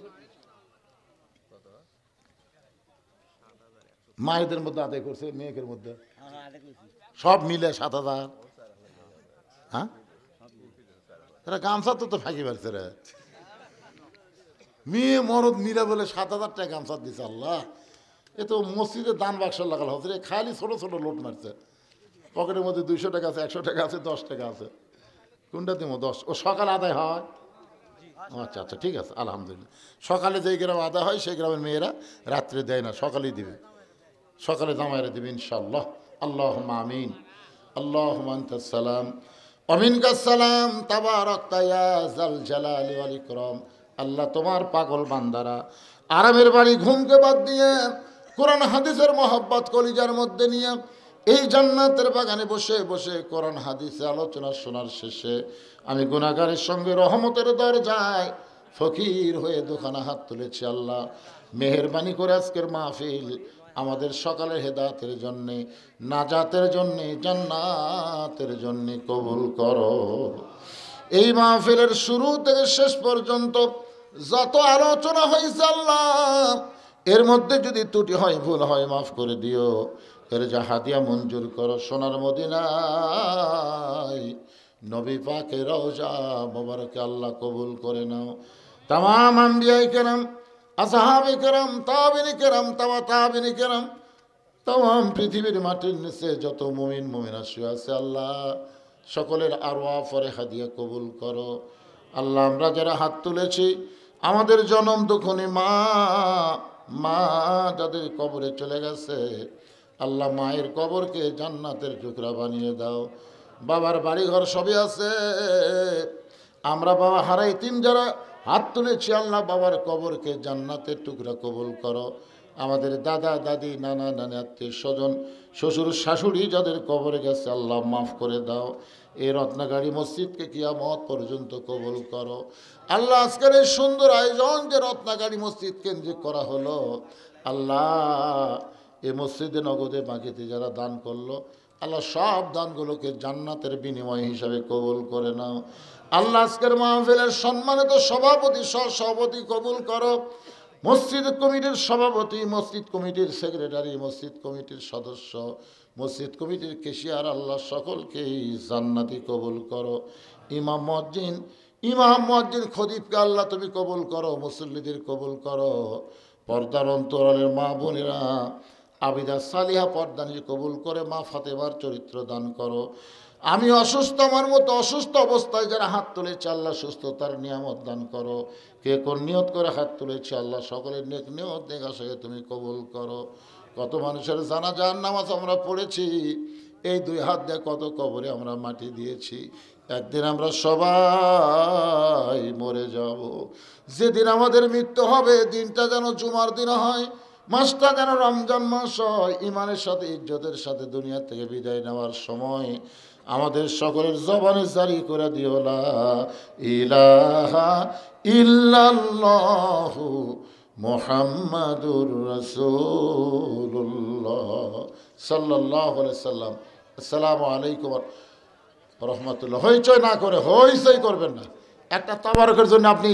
[SPEAKER 2] মায়েদের মধ্যে আদায় করছে, মেয়েদের মধ্যে সব মিলে 7,000। হ্যাঁ, এরা গামছা তো ফাঁকি পারছে রে। মেয়ে মরদ মিলে বলে 7,000 টাকা গামছা দিছে। আল্লাহ, এ তো মসজিদে দান বাক্স লাগাল হচ্ছে রে, খালি ছোট ছোট লোট মারছে। পকেটের মধ্যে 200 টাকা আছে, 100 টাকা আছে, 10 টাকা আছে। কোনটা দিব? 10। ও সকালে আদায় হয়? আচ্ছা আচ্ছা, ঠিক আছে, আলহামদুলিল্লাহ। সকালে যেই গ্রামে আদায় হয় সেই গ্রামের মেয়েরা রাত্রে দেয় না, সকালেই দিবে, সকালে জামাইরা দিবে ইনশাআল্লাহ। আল্লাহুম্মা আমিন। আল্লাহুম্মা আনতাস সালাম ওয়া মিনকাস সালাম তাবারাকতা ইয়া যাল জালালি ওয়াল ইকরাম। আল্লাহ, তোমার পাগল বান্দারা আরামের বাড়ি ঘুমকে বাদ দিয়ে কোরআন হাদিসের মহব্বত কলিজার মধ্যে নিয়ে এই জান্নাতের বাগানে বসে বসে কোরআন হাদিসে আলোচনা শোনার শেষে আমি গুনাহগারের সঙ্গে রহমতের দরজায় ফকির হয়ে দুখানা হাত তুলেছি। আল্লাহ, মেহেরবানি করে আজকের মাহফিল আমাদের সকালের হেদায়েতের জন্যে, নাজাতের জন্যে, জান্নাতের জন্যে কবুল করো। এই মাহফিলের শুরু থেকে শেষ পর্যন্ত যত আলোচনা হয়েছে আল্লাহ, এর মধ্যে যদি ত্রুটি হয়, ভুল হয়, মাফ করে দিও। এর যা হাদিয়া মঞ্জুর করো সোনার মদিনায় নবী পাকের রওজা মোবারকে আল্লাহ কবুল করে নাও। তামাম আম্বিয়ায়ে কেরাম, আসহাবে কেরাম, তাবিঈন কেরাম, তাবিঈন কেরাম, তামাম পৃথিবীর মাটির নিচে যত মুমিন মুমিনা শুয়ে আছে আল্লাহ, সকলের আরওয়াহ পরে হাদিয়া কবুল করো। আল্লাহ, আমরা যারা হাত তুলেছি আমাদের জনম দুঃখনী মা যাদের কবরে চলে গেছে আল্লাহ, মায়ের কবরকে জান্নাতের টুকরা বানিয়ে দাও। বাবার বাড়িঘর সবই আছে, আমরা বাবা হারাই তিন যারা হাত তুলেছি আল্লাহ, বাবার কবরকে জান্নাতের টুকরা কবুল করো। আমাদের দাদা দাদি, নানা নানি, আত্মীয় স্বজন, শ্বশুর শাশুড়ি যাদের কবরে গেছে আল্লাহ মাফ করে দাও। এই রত্নাগাড়ি মসজিদকে কিয়ামত পর্যন্ত কবুল করো। আল্লাহ, আজকের এই সুন্দর আয়োজন যে রত্নাগাড়ি মসজিদ কেন্দ্রিক করা হলো আল্লাহ, এই মসজিদে নগদে বাকিতে যারা দান করলো আল্লাহ, সব দানগুলোকে জান্নাতের বিনিময় হিসাবে কবুল করে নাও। আল্লাহ, আজকের মাহফিলের সম্মানিত সভাপতি, সহসভাপতি কবুল করো। মসজিদ কমিটির সভাপতি, মসজিদ কমিটির সেক্রেটারি, মসজিদ কমিটির সদস্য, মসজিদ কমিটির কেশিয়ার আল্লাহ, সকলকেই জান্নাতি কবুল করো। ইমাম মুয়াজ্জিন খতিবকে আল্লাহ তুমি কবুল করো, মুসল্লিদের কবুল করো। পর্দার অন্তরালের মা বোনেরা আবিদা সালিহা পর্দানি কবুল করে মা ফাতেমার চরিত্র দান করো। আমি অসুস্থ, আমার মতো অসুস্থ অবস্থায় যারা হাত তুলেছে আল্লাহ, সুস্থতার নিয়ামত দান করো। কে কোন নিয়ত করে হাত তুলেছে আল্লাহ, সকলের নেক নিয়ত নেক আশাকে তুমি কবুল করো। কত মানুষের জানাজার নামাজ আমরা পড়েছি, এই 2 হাত দিয়ে কত কবরে আমরা মাটি দিয়েছি। একদিন আমরা সবাই মরে যাব। যেদিন আমাদের মৃত্যু হবে দিনটা যেন জুমার দিন হয়, মাসটা যেন রমজান মাস হয়, ইমানের সাথে ইজ্জতের সাথে দুনিয়া থেকে বিদায় নেওয়ার সময় আমাদের সকলের জবানে জারি করে দিও লা ইলাহা ইল্লাল্লাহু মুহাম্মাদুর রাসূলুল্লাহ সাল্লাল্লাহু আলাইহি সাল্লাম। আসসালামু আলাইকুম রহমতুল্লাহ। হইচই না করে হইচই করবেন না, একটা তাবারকের জন্য আপনি